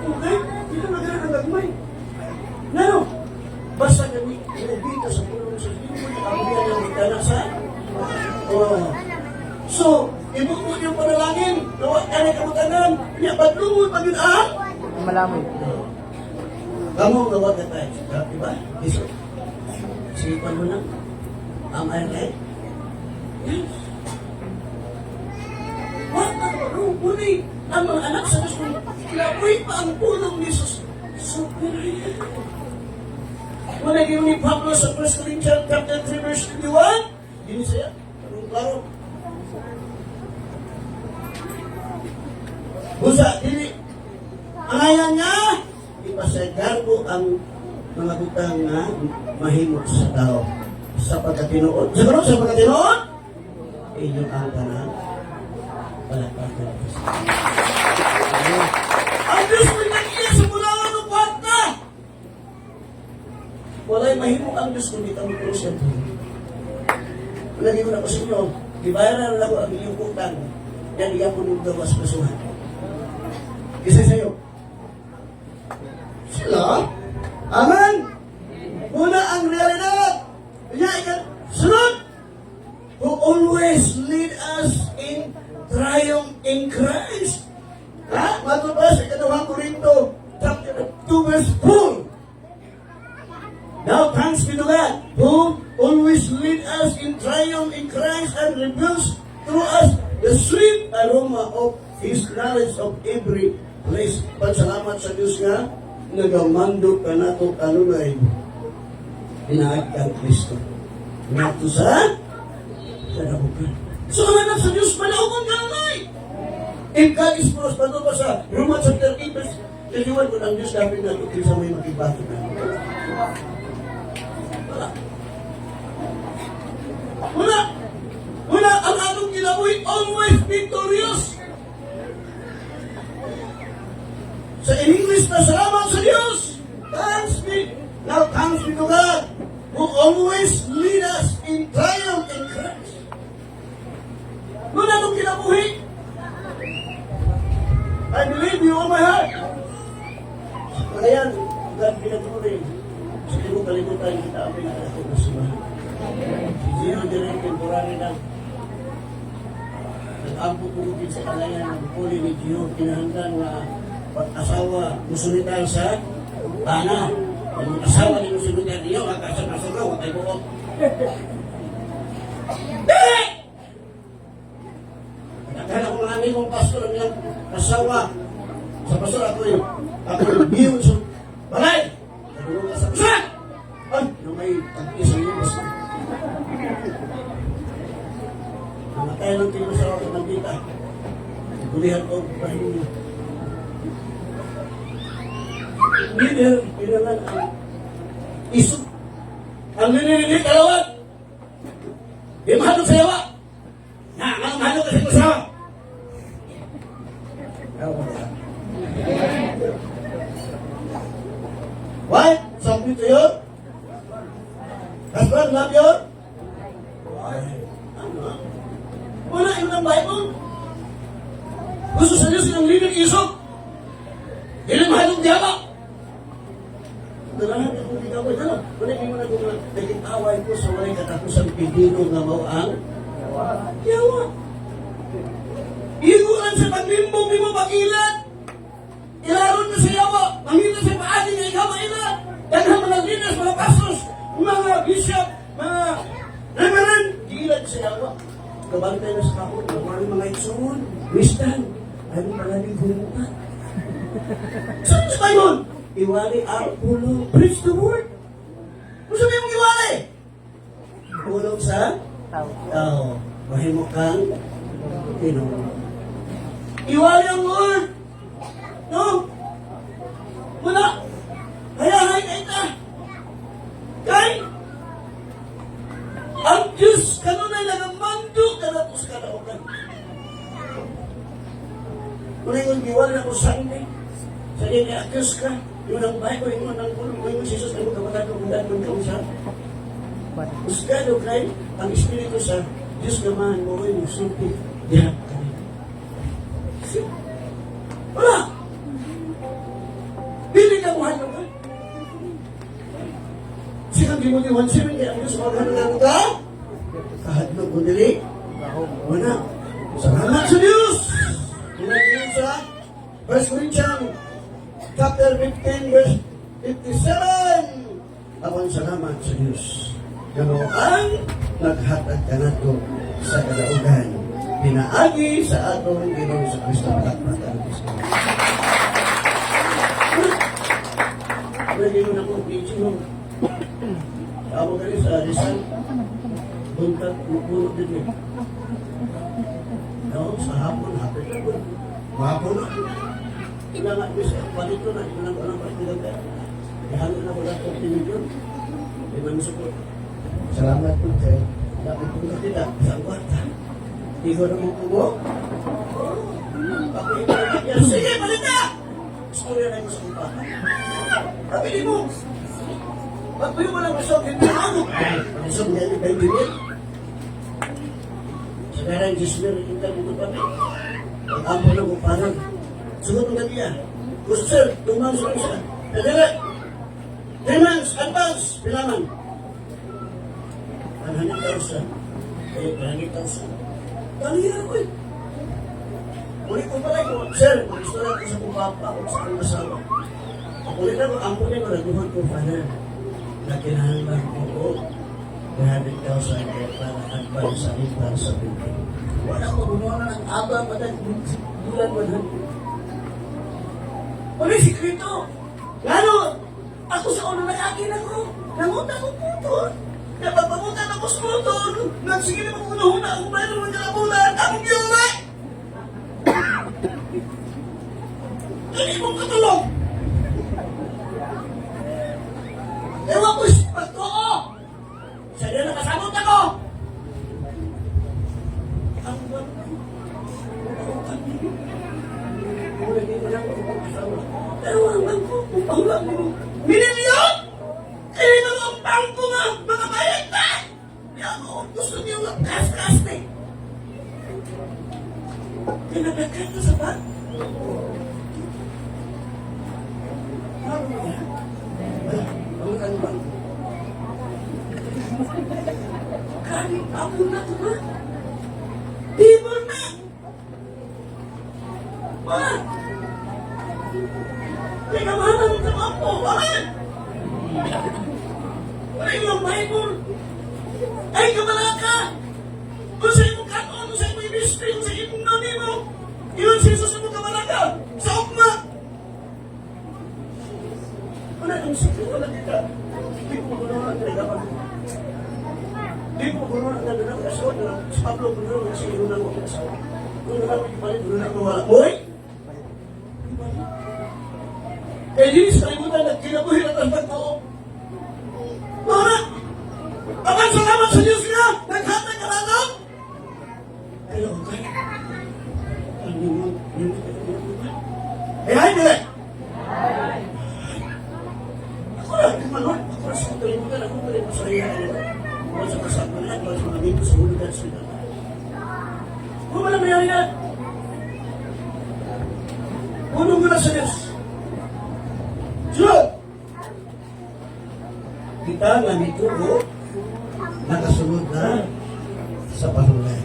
okay, dito magana ng gagmay. Nano? Basta kami, inubita sa pulong sa Diyos, ang mga nang magdana sa so, ibukod yung panalangin, nawag ka na kamutanan, niya badlungod pa yun ang Malamoy. kamu nawag ka tayo. Diba? Iso. Sipan mo na. Am I right? Yes. Ngunit, ang mga anak sa Diyos kong kinapoy pa ang pulong ni Jesus. Superior. Muna gino ni Pablo sa 1 Corinthians chapter 3 verse 21. Gini siya. Anong klaro? Busa, dili. Ang ayaw niya, ipasagarbo ang mga butang na mahimot sa tao. Sa pagkatinood. Sa pagkatinood, inyong ang tanan. Palakpakan. Ang Diyos mo'y nag-iya sa bulangan ng kwarta. Wala'y mahimo ang Diyos kung di kami pero siya. Lagi mo na ko sa inyo, ibayaran na ako ang inyong utang. Yan iyan mo nung gawas kasuhan. Isa sa'yo. Sila? Amen? Una ang realidad. Kanya ikan, sunod. Who always lead us in triumph in Christ. Ha? Matubas, ikanawang Korinto, chapter 2 verse 4. Now thanks be to God, who always lead us in triumph in Christ and reveals through us the sweet aroma of His knowledge of every place. Pagsalamat sa Diyos nga, nagamando ka na ito kanunay. Inaag kang Kristo. Nato sa kanabukan. So, ang anak sa Diyos, malauman ka naman. If God is for us, paano ba sa Romans chapter 8, verse 31, kung ang Diyos dapat na ito sa may makibato na. Wala. Wala. Ang atong ginawi, always victorious. Sa English na salamat sa Diyos. Thanks be. Now thanks be to God who always lead us in triumph in Christ. Wala itong kinabuhi. I believe you all my heart. Kaya God pinatuloy. Sa ibang kalimutan, kita ang pinakasok na simahan. Zero direct temporary lang. Nag-ampo pumugin sa kalayan ng puli ni Diyo, kinahanggan na pag-asawa musulitan sa bana. Ang asawa ni musulitan niyo, magkasama-sama, huwag tayo buok. Dili! Nakala ko mga aming pastor ng asawa, Sa pastor ako yung biyon sa balay. Nagulong ka sa pastor. Ay, yung may pag-isa niyo, pastor. Namatay ng tino sa ako ng kita. Gulihan ko, pahin niyo. Leader, kailangan ang iso. Ang nilililit, kalawat. Di mahadog sa yawa. Ang mahadog kasi ko sa yawa. Why? Submit to you? Husband, love you? Why? Ano? Wala yun ang Bible. Gusto sa Diyos yung leader isok. Hindi mahadog di yawa. Dalahan ako di kaway. Dalahan. Wala yung mga gumawa. Naging away ko sa walay katapusan pidino nga mawaan. Yawa. Iguran sa paglimbong di mo pakilat. Ilaron mo sa yawa. Mangita sa paadi nga ikaw mailat. Daghan mga leaders, mga pastors, mga bishop, mga reverend. Gilat sa yawa. Kabantay na sa kahon. Mga mga itsuon. Wisdom. Ano maraming bumukat. Saan sa kayo? Iwali ang pulo. Preach the word. Kung sabi mong iwali? Pulong sa tao. Mahimo kang tinulong. Iwali ang word. No? Muna. Hayahay ka ita. Kay? Ang Diyos kanunay nagamando kanatos kanaunan. Muna yung iwali na ko Sunday. Sa din i-accuse ka. Yung ang Bible, yung ang kulong, yung Jesus na magkamatado kung dahil mong kausap. Usgado kay ang Espiritu sa Diyos naman mo yung sulti. Diyan ka rin. Wala! Pili ka buhay ka ba? Sikang di mo di 1-7 kaya ang Diyos maghanap ka? Kahadlog mo dili? Wala. Salamat sa Diyos! Tingnan sa 1 Corinthians chapter 15 verse 57. Awan salamat sa Diyos. Ganoon naghatag ka na to sa kadaugan. Pinaagi sa atong Ginoong sa Kristo palakpakan. Pwede mo na kong teaching mo. Ako kayo sa Rizal. Buntag, pupuno din eh. No, sa hapon, hapon na po. Hapon na. Kailangan ko sa palito na, kailangan ko ng partido ka. Ihalo na ko lang itong tinidyon. Di man masukot. Salamat po kayo. Dapat po na tidak sa kwarta. Di ko na mong kubo. Ako yung pinagkakyan. Sige, palita! Istorya na yung sa kumpata. Kapili mo. Pagpuyo mo lang masok yung tao. Masok niya yung kayo bibig. Sekarang Gisler, kita dito kami. Ang ampo na kumpanan. Sugot ng gabi yan. Gusto sir, 2 months lang siya. Kadere, 3 months, advance, bilangan. 100,000. Eh, 100,000. Kaliya ako eh. Ulit ko pala ko, sir, gusto lang ko sa kumpapa kung sa aking asawa. Ulit ako, ampo niya ko, naguhan ko pa na. Nakinahanglan ko, 100,000 kaya para advance sa akin para sa building. Wala ko, gumawa na ng aba, patag, bulan 100. Wala sikrito. Lalo, ako sa ulo nag-akin ako. Nanguta ko putol. Napapamutan ako sa putol. Nagsige na magunahuna ako mayroon ng kalabulan. Akong yun Hindi mong katulong. Ewan ko si Pasto ko. Siya na nakasabot ako. Ang buwan ko. Ewan ko. Panglang mo. Minilyon! Kaya na ang bangko nga. Mga bayad na. Kaya ako gusto niyo nga kas-kas na eh. Kinagagay ka sa bang? Ang bang? Kaya ako na ito ba? Di mo na! Wala! Teka, mahalan ito ako! Wala! Wala yung Bible! Ay, kamala ka! Kung sa imong kanon, kung sa imong ibistri, kung sa imong nanino, yun si Jesus mo kamala ka! Sa ugma! wala kita. Di ko magunawa ang nagapan ko. Di ko magunawa ang nagapan ko. So, si Pablo magunawa ang sinunan ko ang asawa. Kung nalang ipalit, magunawa ko wala. Boy! Kaya hindi sa kalimutan na kinabuhin at ang pagtoo. Mga! Aman salamat sa Diyos na! Naghatag ka lang ako! Kaya okay. Ang yung ay, dili! Ako na, di malon. Ako na sa kalimutan. Ako na rin masaya. Wala sa kasama na. Wala sa mga amigo sa ulo at sila. Kung wala mayari na. Unong mo na sa Diyos. Diyos! Kita nga dito ko nakasunod na sa pahulay.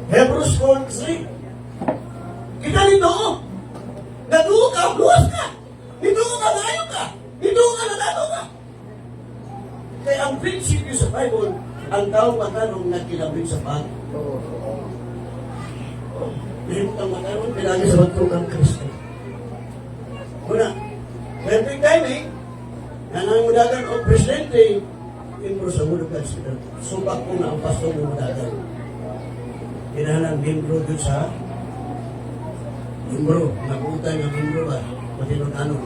Hebrews 4:3. Kita nito, natuo ka, buwas ka. Dito ka, layo ka. Dito ka, nanato ka. Kaya ang prinsipyo sa Bible, ang tao matanong nagkilabing sa pag. Dito ang matanong, pinagi sa magtugang Kristo. Una, every time nangangudagan o presidente, membro sa Mulugan sila. Subak ko na ang pastor ng mudagan. Kinahalang membro dun sa membro, nabutan ng membro ba? Pati nun ano.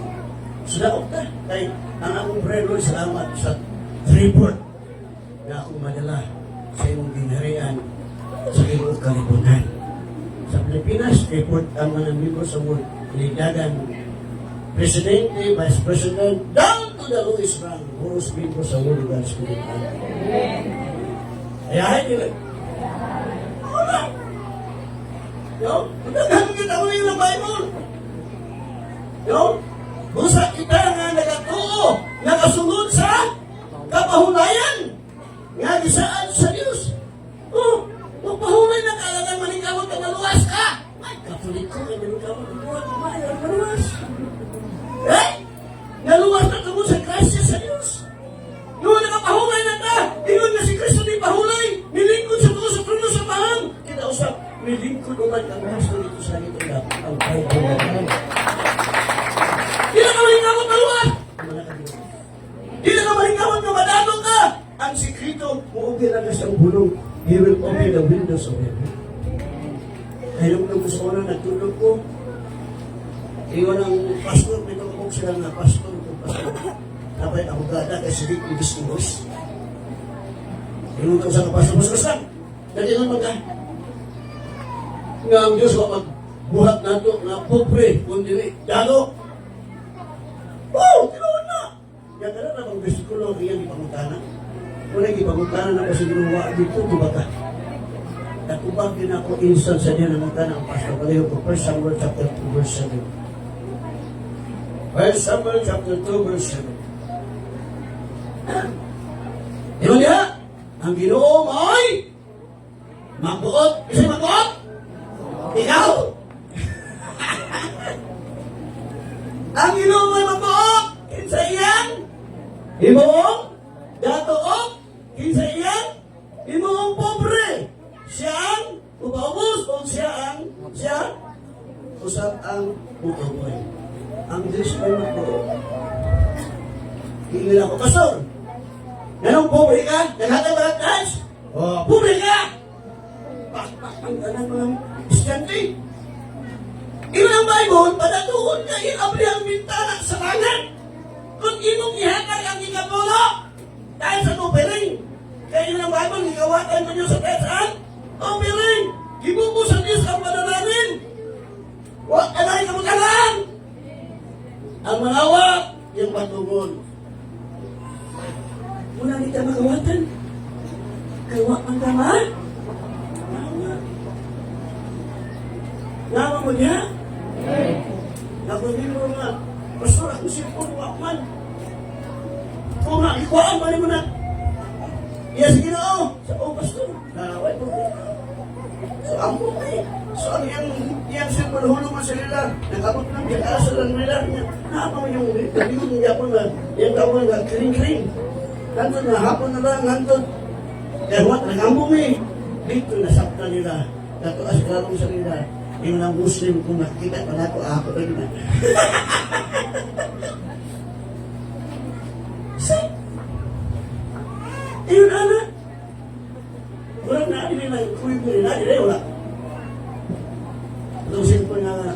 Sinaok na. Kaya ang akong prayer, Lord, salamat sa report na akong madala sa iyong binarian sa iyong kalibutan. Sa Pilipinas, report ang mga membro sa Mulugan, Presidente, Vice President, down to the lowest rank, puros membro sa Mulugan sa Pilipinas. Kaya hindi wala. Yo, magandang kita mo yung Bible. Yo, busa kita nga nagatuo, nakasunod sa kapahulayan. Nga gisaan sa Diyos. Oh, magpahulay na kalagang maningkamot ang maluwas ka. Ay, Katolik ko, ay maningkamot ang maluwas. Eh, naluwas na kamo sa Kristo sa Diyos. Yung nakapahulay na ta, ingon na si Kristo ni pahulay, nilingkod sa tuwa sa trono sa bahang. Kita usap, nilingkod uman ang Kristo dito sa nito na ang Bible na naman. Di na ka malingkamot maluwas. Di na ka malingkamot na madalo ka. Ang sikrito, uubi na ka siyang bulong. He will open the windows of heaven. Kaya nung gusto ko na nagtulog ko, iwan ang pastor, may tukok sila na pastor. Dapat ako gada kay Sirik Ibis-Ibis. Inutang sa kapastor, mas-masan. Dali nga magka. Nga ang Diyos wa magbuhat na ito na pobre, kundi dalo. Oh, tinuod na. Yan ka na bang versikulo riyan ipangutanan. Kung ipangutanan ako sa ginawa dito, diba ka? Nakubag din ako instant sa niya ng ang pastor. Kalayo ko, 1 Samuel chapter 2 verse 7. 1 Samuel chapter 2 verse 7. Di ba niya? Ang Ginoo ay magbuot. Kasi magbuot? Ikaw! Ang Ginoo ay magbuot. Kinsa iyan? Imoong datook. Kinsa iyan? Imoong pobre. Siya ang upaubos o siya usap ang upaboy. Ang Diyos ay magbuot. Hindi ako, pastor. Ganong pobre ka? Naghatag ba ang taas? O, pobre ka! Pakpak ang ganang mga estudyante. Ino ang Bible, padatuon ka, inabli ang bintana sa langit. Kung imong ihatag ang ikapulo, dahil sa tupiling. Kaya ino ang Bible, ikawakan mo nyo sa tesaan, tupiling. Ibubo sa Diyos ang panananin. Huwag ka na ikamukalan. Ang manawak, yung patugon. Mula di ka magawatan. Kawa ang tama. Nama mo niya? Nakunin mo nga. Pastor, ako sipon, wakman. Kung nga, ikwaan pa rin mo na. Iya, sige na ako. Sa pastor. Naway mo. So, ang buhay. So, ang iyang sipon, hulong mo sa nila. Nakabot lang, kakaasa lang nila. Nama mo yung gabigon ng Japon na. Yung tawag na, kring-kring. Nandun na, hapon na lang, nandun. Kaya what, nagambong eh. Dito, nasakta nila. Natuas klarong sa nila. Yung mga Muslim, kung nakikita pa na ako rin na.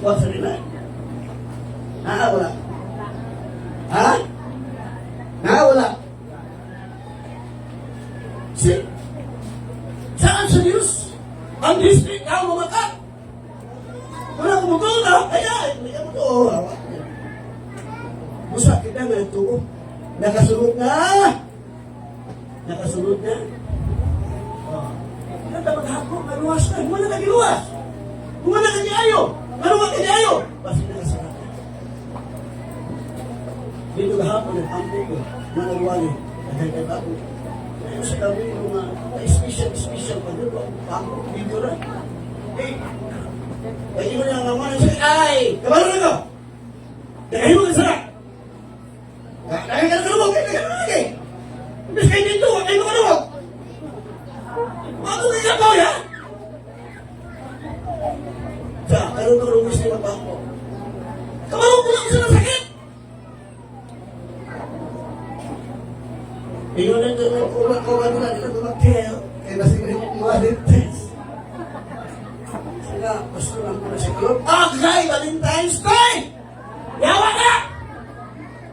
Nakuha sa nila. Wala. Ha? Wala. See? Saan sa Diyos? Ang district na mamaka. Wala ko mo to na. Kaya, hindi ka mo to. Musa kita nga ito. Nakasunod na. Nakasunod na. Ano na maghapon? Maluwas na. Humana ka giluwas. Humana ka niayo. Maluwas ka niayo. Basta nakasarap. Dito kahapon ang ampo ko. Manawali. Nagkakit ako. Ngayon sa kami mga special pa doon. Ampo, video na. Lagi mo niya naman siya. Ay! Kabalo na ko! Dahil mo ka sarap! Dahil ka na kalubog! Dahil ka na lagi! Ibig kayo dito! Dahil mo kalubog! Ako kayo na po, ya? Sa, karoon na kalubog siya ng bangko. Kabalo ko lang siya ng sakit! Iyon na ito, kumat na ito, kumat-tel. Kaya nasigrin mo Valentine's. Sila, gusto lang ko na siya kalubog. Okay, Valentine's Day! Yawa ka!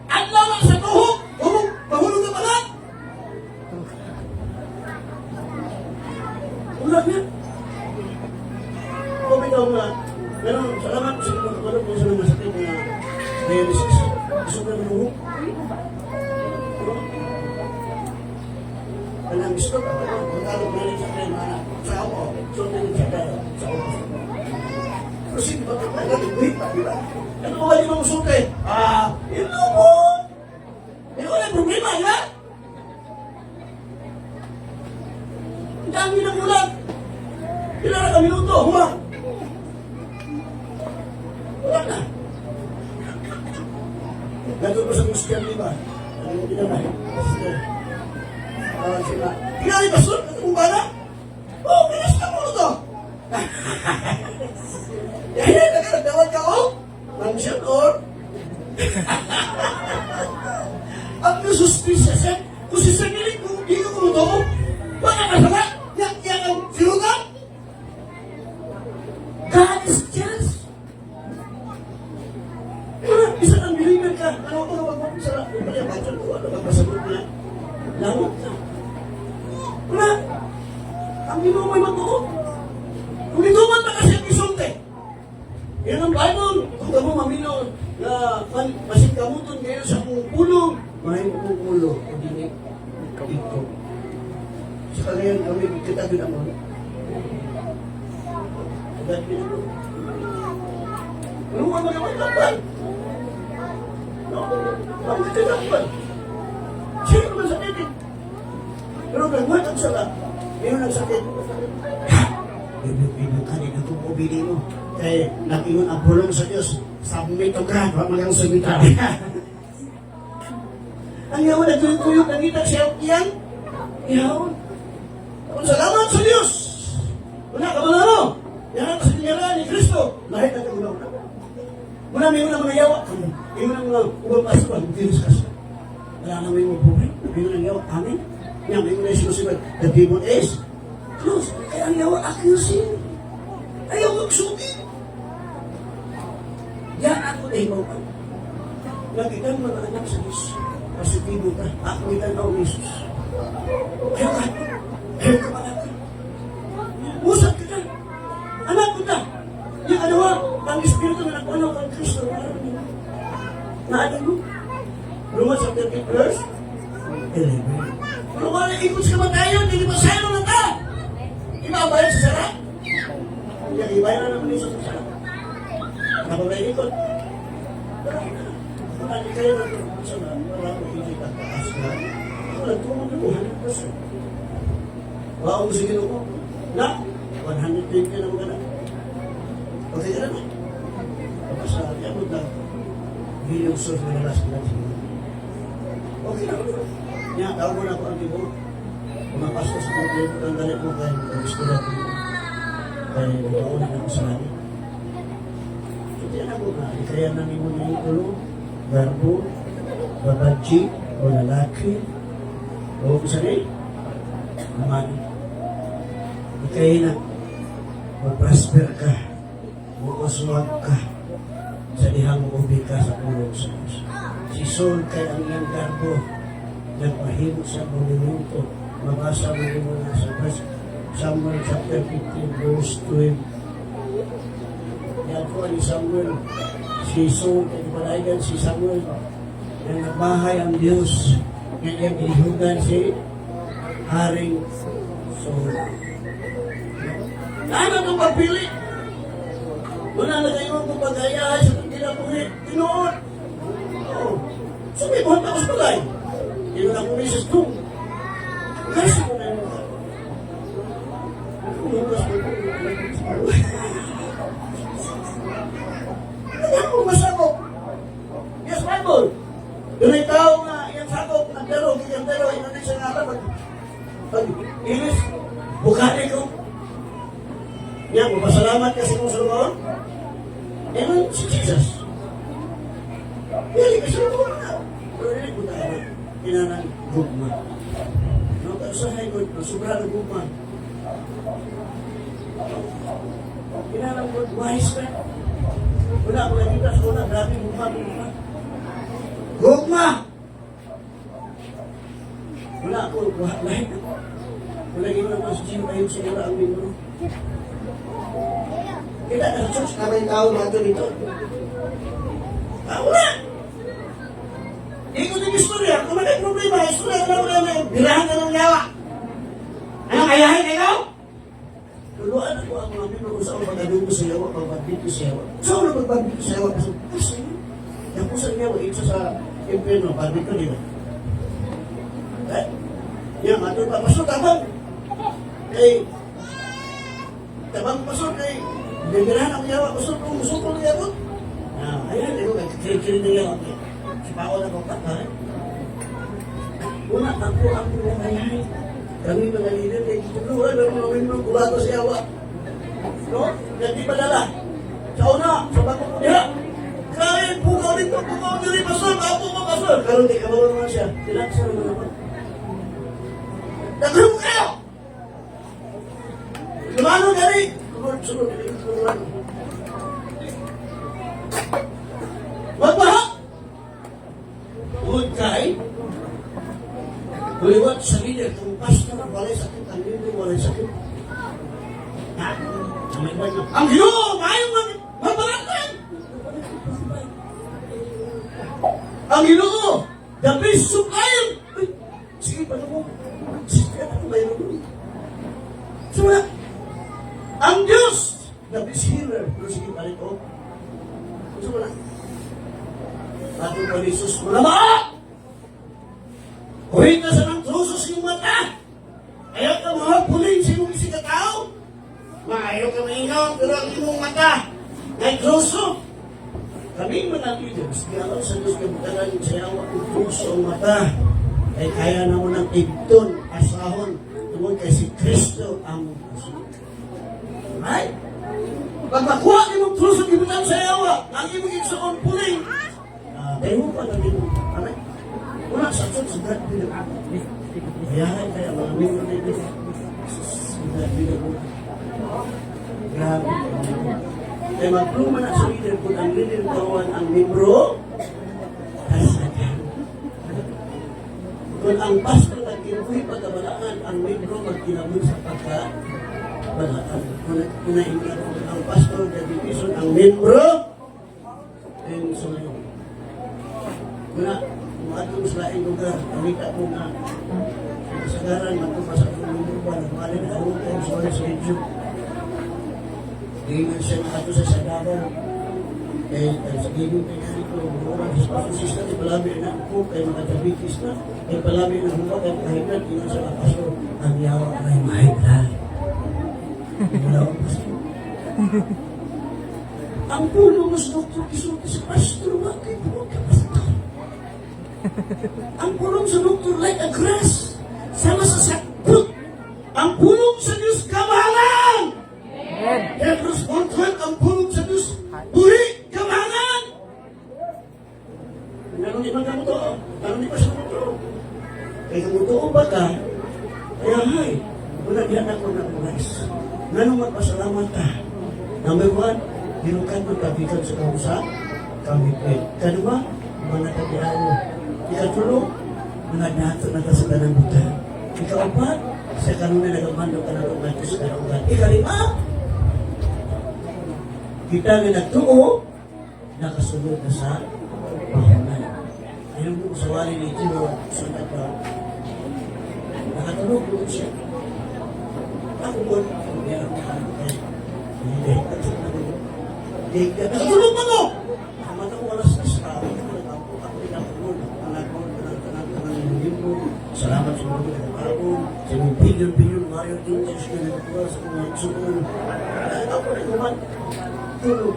Ang laman sa tuhog! Tuhog! Mahulog ka pala! Ulag niya. Bumitaw nga. Pero salamat sa mga kapalog kung saan masakit na dialysis. Gusto ka manuhog. Kanang gusto ka. Magkalog na rin sa akin sa ako. So, din sa ako. Pero sige ba ito? Nagagawin pa, di ba? Ano ba yung mga usultay? Yun lang po! Hindi ko lang problema, ha? Ang dami ng ulan! Ilan na kami minuto, huma! Wala na! Nandun ko sa Christian, di ba? Ano yung pinamay? Pastor. Sila. Tingnan ni Pastor, kung ba na? Bilis na mo ito! Yan, nagdawad ka, Mansion or? Ang nasuspisya siya, kung si Sarili, kung di ko kumuto mo, baka masama, yan ang sinugan. God is just. Isa ang believer ka, ano ko, wag mo sa pagpapachan ko, ano magpasagot niya, lamot na. Wala, ang ginoo mo'y matuo. Kung ito man na kasi ang isunte, yan ang Bible, kung ka mo maminaw na masing kamuton ngayon sa kong pulong, may kong pulo, o dinig, ito. Sa kalayan kami, kita ginamon. Agad ginamon. Ano ka magkakapal? Ang magkakapal. Sino naman sakit eh? Pero nagwat ang sala, ngayon ang sakit. Ibig kanina kung pubili mo. Kaya nakingon ang pulong sa Diyos. Submit to God, wag magang sumitar. Ang yawan na tuyok-tuyok, nangita siya yan. Yawan. Salamat sa Diyos. Wala ka ba na yan sa kanyara ni Kristo. Lahit na kagunaw na. Muna may unang mga yawa. May unang mga ubang pastor. Ang Diyos kasi. Wala na may mga problema. May unang yawa. Amen. Yan, may unang sinusipan. The demon is close. Kaya ang yawa accusing. Ayaw magsugi. Yan ako na ibaw ka. Nakita mo mga anak sa Diyos. Positibo ka. Ako itanaw ni Jesus. Ayaw ka. Ayaw ka pala ka. Usap ka na. Anak ko na. Yung anawa, ang Espiritu na nagpanaw kang Kristo. Naadan mo. Romans chapter 8 verse 11. Pero wala ikot sa kamatayon, hindi pa sa'yo na ta. Ibabayan sa sarap. Yung ibayan na naman sa sarap. Nabalay ikot. Marami kayo na ito. Marami hindi tataas na. Wala tumang na 100%. Wow, sige ko. Na, 120 na mga na. Okay ka na ba? Tapos sa yamod na. Hindi yung source na nalas na siya. Okay na ba? Yan, tawag mo na ako ang tibo. Mga pastor sa mga ang galit mo kayo. Ang gusto natin. Kaya nagpaunan ako sa namin. Hindi na mo na. Kaya namin mo na yung ulo. Garbo. Babaji. O lalaki. O kusari. Naman. Kaya na. O prosper ka. O kaswag ka. sa dihang ubi ka sa pulong sa Diyos. Si Saul kay ang iyang garbo, nagpahimo sa monumento. Mabasa mo rin muna sa verse Samuel chapter 15 verse 12. Yan po ni Samuel, si Saul, kaya si Samuel, na nagbahay ang Diyos, na iyang ilihugan si Haring Saul. Ano itong pagpili? Wala na kayo ang pag-ayahay sa tinapunin. Tinoon. Oo. Sumibuhan ako sa bagay. Hindi na ako misis doon. Kasi mo na yung mga. Umugas mo po. Hindi ako masakop. Yes, Bible. Yung ikaw nga, yung sakop, nagdaro, Indonesia nga ba? Pag-ilis, bukari ko. Yan, magpasalamat kasi kung sa Lord. Amen, si Jesus. Hindi kasi Lord na. Pero hindi ko tayo. Kinanang gugma. No, pero sa high God, sobra ng gugma. Kinanang God, wise ka. Wala ako nakita sa una, grabe gugma. Gugma! Wala ako, lahit ako. Wala gino naman sa Gino kayo siguro ang membro. Kita ka sa church, kamay tao nato dito. Wala! Hindi ko din istorya. Kung may problema, istorya ka na may birahan ka ng yawa. Ano kayahin kayo? Tuluan ako ang mga membro kung saan pagkadugo sa yawa, pagbagbit ko sa yawa. Saan na pagbagbit ko sa yawa? Kasi, yung po sa yawa, ito sa impyerno, pagbit ko nila. Yan, matulog pa. Pasok, tabang. Tabang pasok kay bibirahan ang yawa. Pasok kung musukol ng yawa. Ayan, ito, kiri-kiri ng yawa. Sipao na kong patay. Una, ako ang pinangayahay. Kami mga leader, kay kituluhan ng mga membro kulato sa yawa. No? Hindi padala. Sa una, sa bagong kudiha. Kain, pukaw dito, pukaw dito, pasok, ako mo pasok. Karoon, di ka naman siya. Tilaksa naman naman. Nagulong kayo! Lumano gari! Sunod, sunod. Magbaha! Huwag kay. Buliwat sa leader, kung pastor, walay sakit, ang leader, walay sakit. Ha? Ang Ginoo! Mayong magbaratan! Ang Ginoo! The best supply! Sige, paano mo? Sige, ano mayroon? So, ang Diyos, the best healer. Pero sige, palit ko. So, wala. Ato pa ni Jesus, wala ba? Kuhin ka sa ng truso sa iyong mata. Ayaw ka mga puling sa iyong isig katao. Ayaw ka maingaw, pero ang iyong mata ay truso. Kaming mga leaders, diyaw sa Diyos kabutalan sa yawa ang truso ang mata. Ay kaya na mo ng ibton, asahon, tungkol kay si Kristo ang puso. Right? Pag makuha ni mong truso kibutan sa yawa, ang imong igsoon puling, tayo mo pa na din mo. Right? Wala sa church, sa God bilang ako. Ayahay kaya mga membro na ito. Sa God bilang mo. Grabe. Kaya magpluma na sa leader kung ang leader kawan ang membro, kasagan. Kung ang pastor nagkinuhi pagkabalaan, ang membro magkinamun sa pagkabalaan. Kung naingat ang pastor nagkinuhi ang membro, then sumayon. Kung atong sa laing lugar, nakita ko na kasagaran, matupasa ko ng grupo, nagmalin na ako kayo sa oras sa YouTube. Ngayon siya nakato sa sadaban. Sa gibig na nga ito, murang hispasosista, ay palami na ako, kay mga diabetes na, ay palami na ako, kay kahignan, ina sa kapaso, ang yawa ay mahignan. Wala akong pastor. Ang pulo mas doktor, isulti sa pastor, bakit mo ka pastor? Ang pulong sa doktor like a grass, sama sa sakput. Ang pulong sa Diyos, kamahalan! Hebrews 4:12, ang pulong sa Diyos, buhi, kamahalan! Ganun di ba kamuto? Ganun di ba siya kamuto? Kaya kamuto ba ka? Kaya hay, wala diyan ako na guys. Ganun magpasalamat ka. Number 1, ginukan mo kapitan sa kausa. commitment. Kadua, mga tabiao. Ikatulo, mga dato na kasaganan buta. Ikaapat, sa kanuna nagamando ka na mga kasaganan. Ikalima, kita nga nagtuo, nakasunod na sa pahunan. Ayun mo sa wali ni Tino, sa nagpa, nakatulog doon siya. Ako po, meron ka kay hindi, nakatulog mo mo! Kamata ko alas na sa tao, ako pinapulog, anak ko, salamat sa mga pinapagod, sa mga bilyon-bilyon, Mario Tintes, na nagkuha sa mga sukul. Ako na naman, tulog.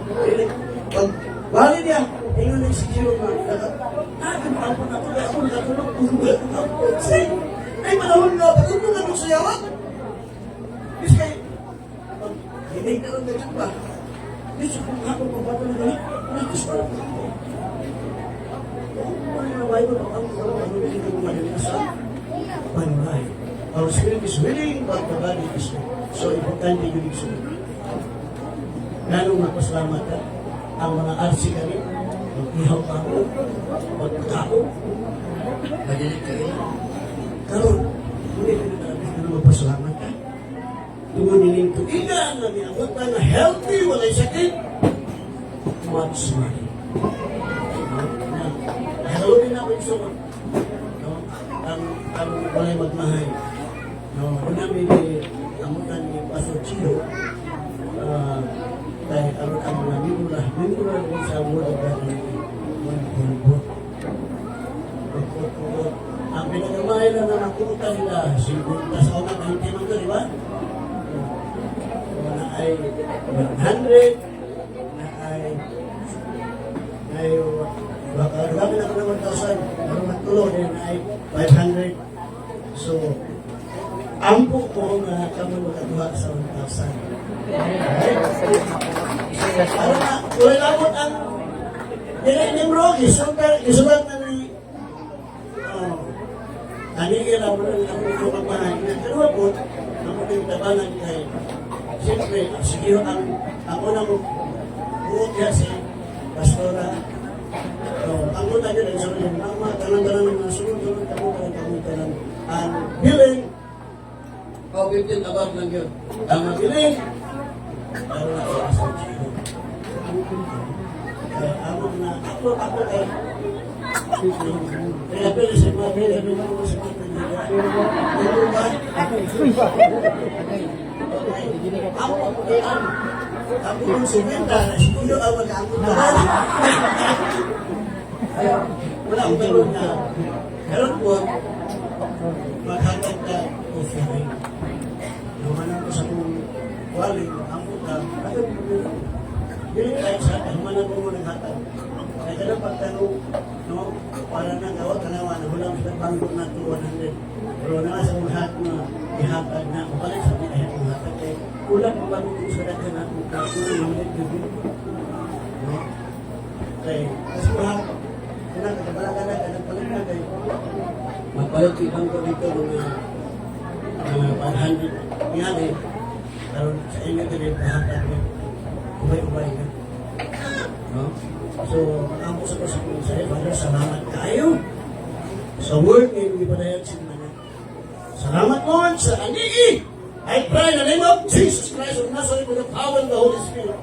Pag wali niya, ayun na si Giro na, nakakit ako na tulog, ako nakatulog, tulog ako, ay manahon nga, patulog nga sa yawa. Bis kayo, hindi na lang ganyan ba? Bis kung ako papatulog na, nakis pa lang ako. Kung ano na Bible, ang ano hindi ko madali sa panulay. Our spirit is willing, but the body is weak. So, importante yun yung sunod. Lalong magpasalamat ka, ang mga arsi kami, mag-ihaw ka ako, mag-tao, madilig ka rin. Karoon, hindi ko na magpasalamat ka. Tumunin tuigan na niabot na healthy, walay sakit, much money. Hello din ako yung sunod. Ang walay magmahay. Una may amutan ni Pastor Chiro, dahil karoon ang mga mimula din sa word of God ng ang pinagamahay na namakuta nila, sigurta sa unang 90 man ko, di ba? Na ay 100, na ay baka dami na ko na 1,000, pero magtulo din ay 500. So, ampo po na kami magkatuha sa 1,000. Ano na, tuloy lamot ang dinimro, isulat na ni kanigil ako na ako ito magmahay. Kadua po, ako yung tabangan kay siyempre, sige ang unang buot yan si Pastora. Ang una nyo rin sa mga mga tanang-tanang ng mga sunod-sunod kamutan ang billing o 15 above lang yun. Ang billing lalo na sa asang chino. Ako kay kaya pwede sa mga pwede kami mga sa mga pwede ako yung sumenta na siguro ang mag-amuntahan. Wala akong gano'n na karoon po maghagad na offering. Humanan ko sa kong wali, ang puta, hindi tayo sa akin, humanan ko mo ng hatag. Kaya ka na pagtanong, para nang gawa kanawa na hulang sa bangko na 200. Pero nasa mga hat na ihatag na, balik sa mga hat na hatag eh. Kulang ang bangko ko sa dagan na kung kakulang yung nagkabin. Kaya, kasi mga kinakabalaga na, kanagpalit na kayo. Magpalit yung bangko dito mga 500 ngani. Pero sa inyo ka rin pahatag na ubay-ubay ka. So, ako sa pasipin sa'yo, Father, salamat kayo sa word ngayon ipadayag sa mga. Salamat, Lord, sa anigi. I pray in the name of Jesus Christ of Nazareth with the power of the Holy Spirit.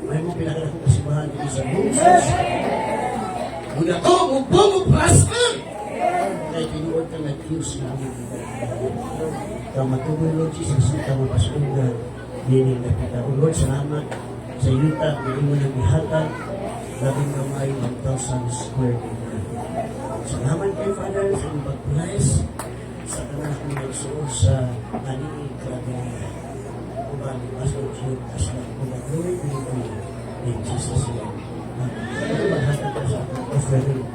May mo pinakadakong kasibahan din sa Jesus. Muna to, mugbong, prosper. Kaya tinuod ka nag-fuse namin. Ikaw matuloy, Lord Jesus, ikaw mapasunan. Dinig na kita. O Lord, salamat sa yuta na imo nang ihatag. Labing kamay 1,000 square meter. Salamat kay Father sa iyong pag-bless sa kanang kong nagsuot sa anigi karabinaya. Ubang Pastor Jude Aslan ko mag-glory in Jesus' name. Ito maghatag ka sa offering.